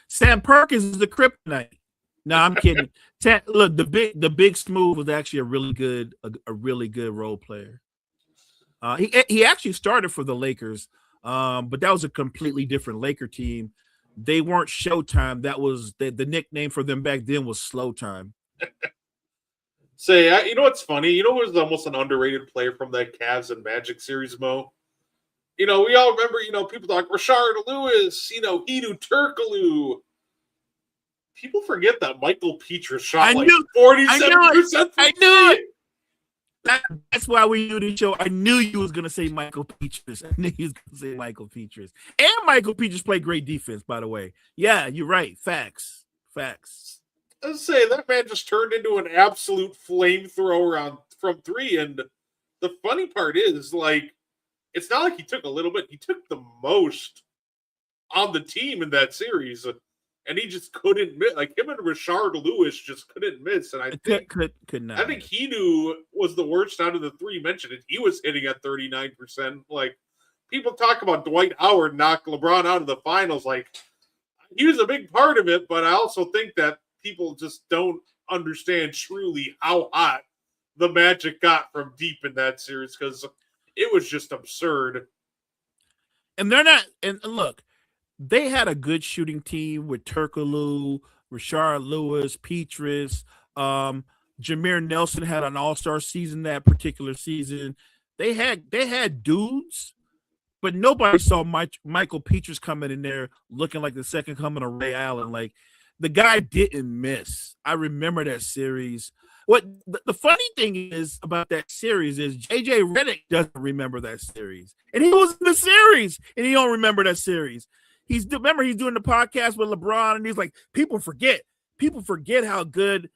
Sam Perkins is the kryptonite. No, I'm kidding. Look, the big Smooth was actually a really good role player. He actually started for the Lakers, but that was a completely different Laker team. They weren't Showtime. That was the nickname for them back then was Slow Time. You know what's funny? You know who was almost an underrated player from that Cavs and Magic series, Mo? We all remember, people talk Rashard Lewis, Hedo Turkoglu. People forget that Michael Petrus shot 47%. I knew it. That's why we do the show. I knew you was going to say Michael Petrus. And Michael Petrus played great defense, by the way. Yeah, you're right. Facts. I was saying that man just turned into an absolute flamethrower from 3. And the funny part is, it's not like he took a little bit. He took the most on the team in that series. And he just couldn't miss. Him and Rashard Lewis just couldn't miss. And I think could not. I think Hedo was the worst out of the 3 mentioned. He was hitting at 39%. People talk about Dwight Howard knocked LeBron out of the finals. He was a big part of it, but I also think that people just don't understand truly how hot the Magic got from deep in that series because it was just absurd. And they're not. And look, they had a good shooting team with Turkoglu, Rashard Lewis, Petrus. Jameer Nelson had an all-star season that particular season. They had dudes, but nobody saw Michael Petrus coming in there looking like the second coming of Ray Allen. The guy didn't miss. I remember that series. What the funny thing is about that series is JJ Redick doesn't remember that series. And he was in the series and he don't remember that series. Remember he's doing the podcast with LeBron and he's like, people forget how good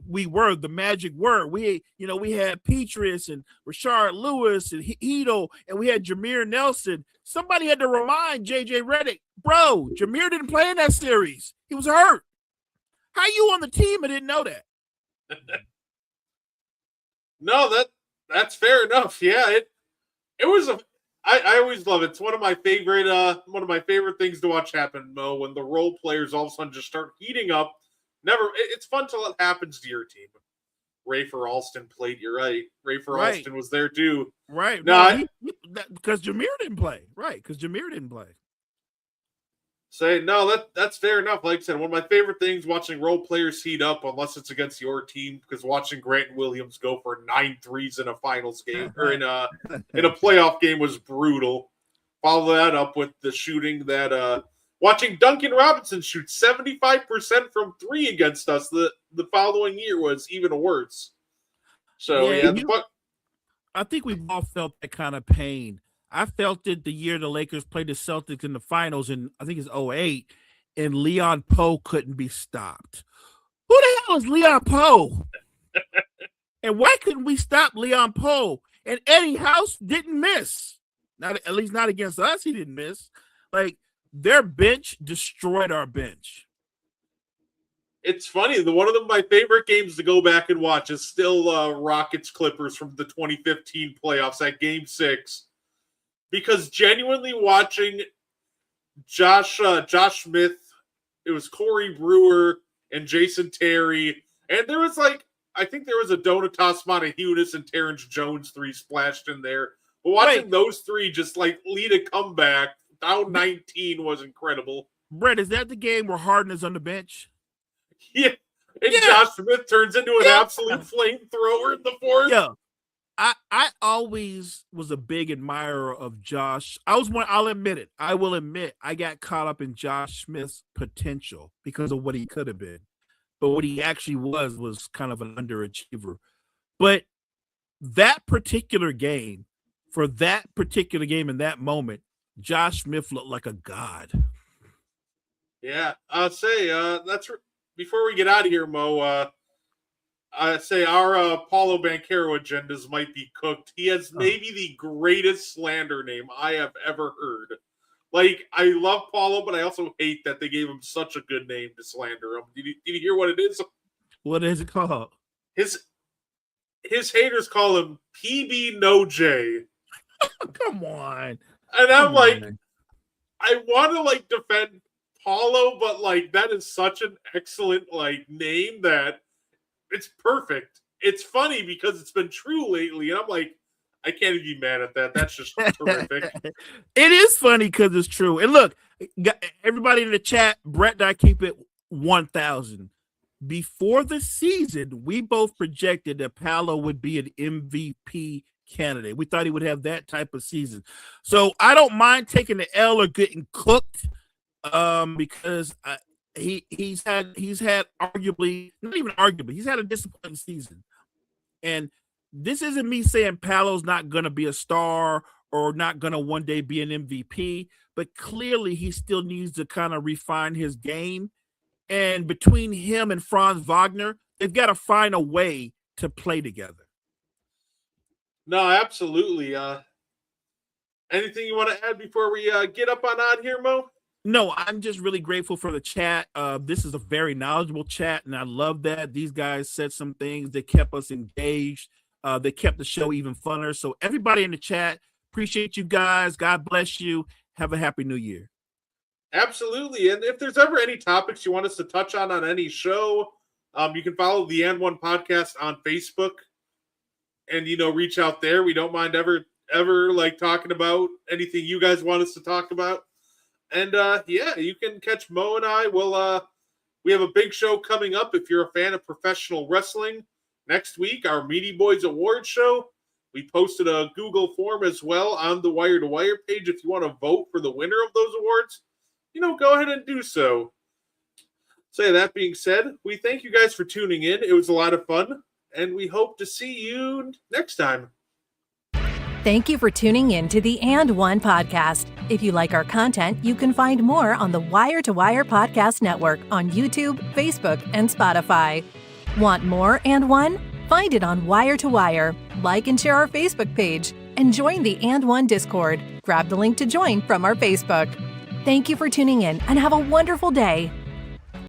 we were, the Magic were. We had Petrus and Rashard Lewis and Hedo, and we had Jameer Nelson. Somebody had to remind JJ Redick, bro, Jameer didn't play in that series. He was hurt. How you on the team and didn't know that? No, that's fair enough. Yeah, it was I always love it. It's one of my favorite things to watch happen, Mo, when the role players all of a sudden just start heating up. It's fun till it happens to your team. Rafer Alston played. You're right. Rafer Alston was there too. Right. Because Jameer didn't play. Right. Because Jameer didn't play. That's fair enough. Like I said, one of my favorite things watching role players heat up, unless it's against your team, because watching Grant Williams go for 9 threes in a finals game or in a playoff game was brutal. Follow that up with the shooting that Watching Duncan Robinson shoot 75% from three against us the following year was even worse. So, I think we've all felt that kind of pain. I felt it the year the Lakers played the Celtics in the finals in, I think it's 2008, and Leon Powe couldn't be stopped. Who the hell is Leon Powe? And why couldn't we stop Leon Powe? And Eddie House didn't miss. At least not against us, he didn't miss. Like, their bench destroyed our bench. It's funny. One of my favorite games to go back and watch is still Rockets Clippers from the 2015 playoffs at Game 6. Because genuinely watching Josh Smith, it was Corey Brewer and Jason Terry, and there was I think there was a Donatas Montaheunis and Terrence Jones three splashed in there. But watching those three just lead a comeback down 19 was incredible. Brett, is that the game where Harden is on the bench? Yeah. And Josh Smith turns into an absolute flamethrower in the fourth. Yeah. I always was a big admirer of Josh. I'll admit it. I will admit I got caught up in Josh Smith's potential because of what he could have been. But what he actually was kind of an underachiever. But that particular game, for that particular game in that moment, Josh Smith looked like a god. Yeah, I'll say before we get out of here, Mo, I say our Paulo Banchero agendas might be cooked. He has maybe the greatest slander name I have ever heard. I love Paulo, but I also hate that they gave him such a good name to slander him. Did you hear what it is? What is it called? His haters call him PB No J. Come on. And I'm I want to defend Paulo, but that is such an excellent name that it's perfect. It's funny because it's been true lately, and I'm I can't even be mad at that. That's just terrific. It is funny because it's true. And look, everybody in the chat, Brett and I keep it 1,000. Before the season, we both projected that Paolo would be an MVP candidate. We thought he would have that type of season. So I don't mind taking the L or getting cooked because he's had arguably, not even arguably, he's had a disappointing season. And this isn't me saying Paolo's not going to be a star or not going to one day be an MVP, but clearly he still needs to kind of refine his game. And between him and Franz Wagner, they've got to find a way to play together. No, absolutely. Anything you want to add before we get up on here, Mo? No, I'm just really grateful for the chat. This is a very knowledgeable chat, and I love that. These guys said some things that kept us engaged. They kept the show even funner. So everybody in the chat, appreciate you guys. God bless you. Have a happy new year. Absolutely. And if there's ever any topics you want us to touch on any show, you can follow the And One Podcast on Facebook and, reach out there. We don't mind ever talking about anything you guys want us to talk about. And you can catch Mo and I. We have a big show coming up. If you're a fan of professional wrestling, next week, our Meaty Boys Awards show. We posted a Google form as well on the Wire to Wire page. If you want to vote for the winner of those awards, go ahead and do so. So that being said, we thank you guys for tuning in. It was a lot of fun, and we hope to see you next time. Thank you for tuning in to the And One Podcast. If you like our content, you can find more on the Wire to Wire Podcast Network on YouTube, Facebook, and Spotify. Want more And One? Find it on Wire to Wire. Like and share our Facebook page, and join the And One Discord. Grab the link to join from our Facebook. Thank you for tuning in, and have a wonderful day.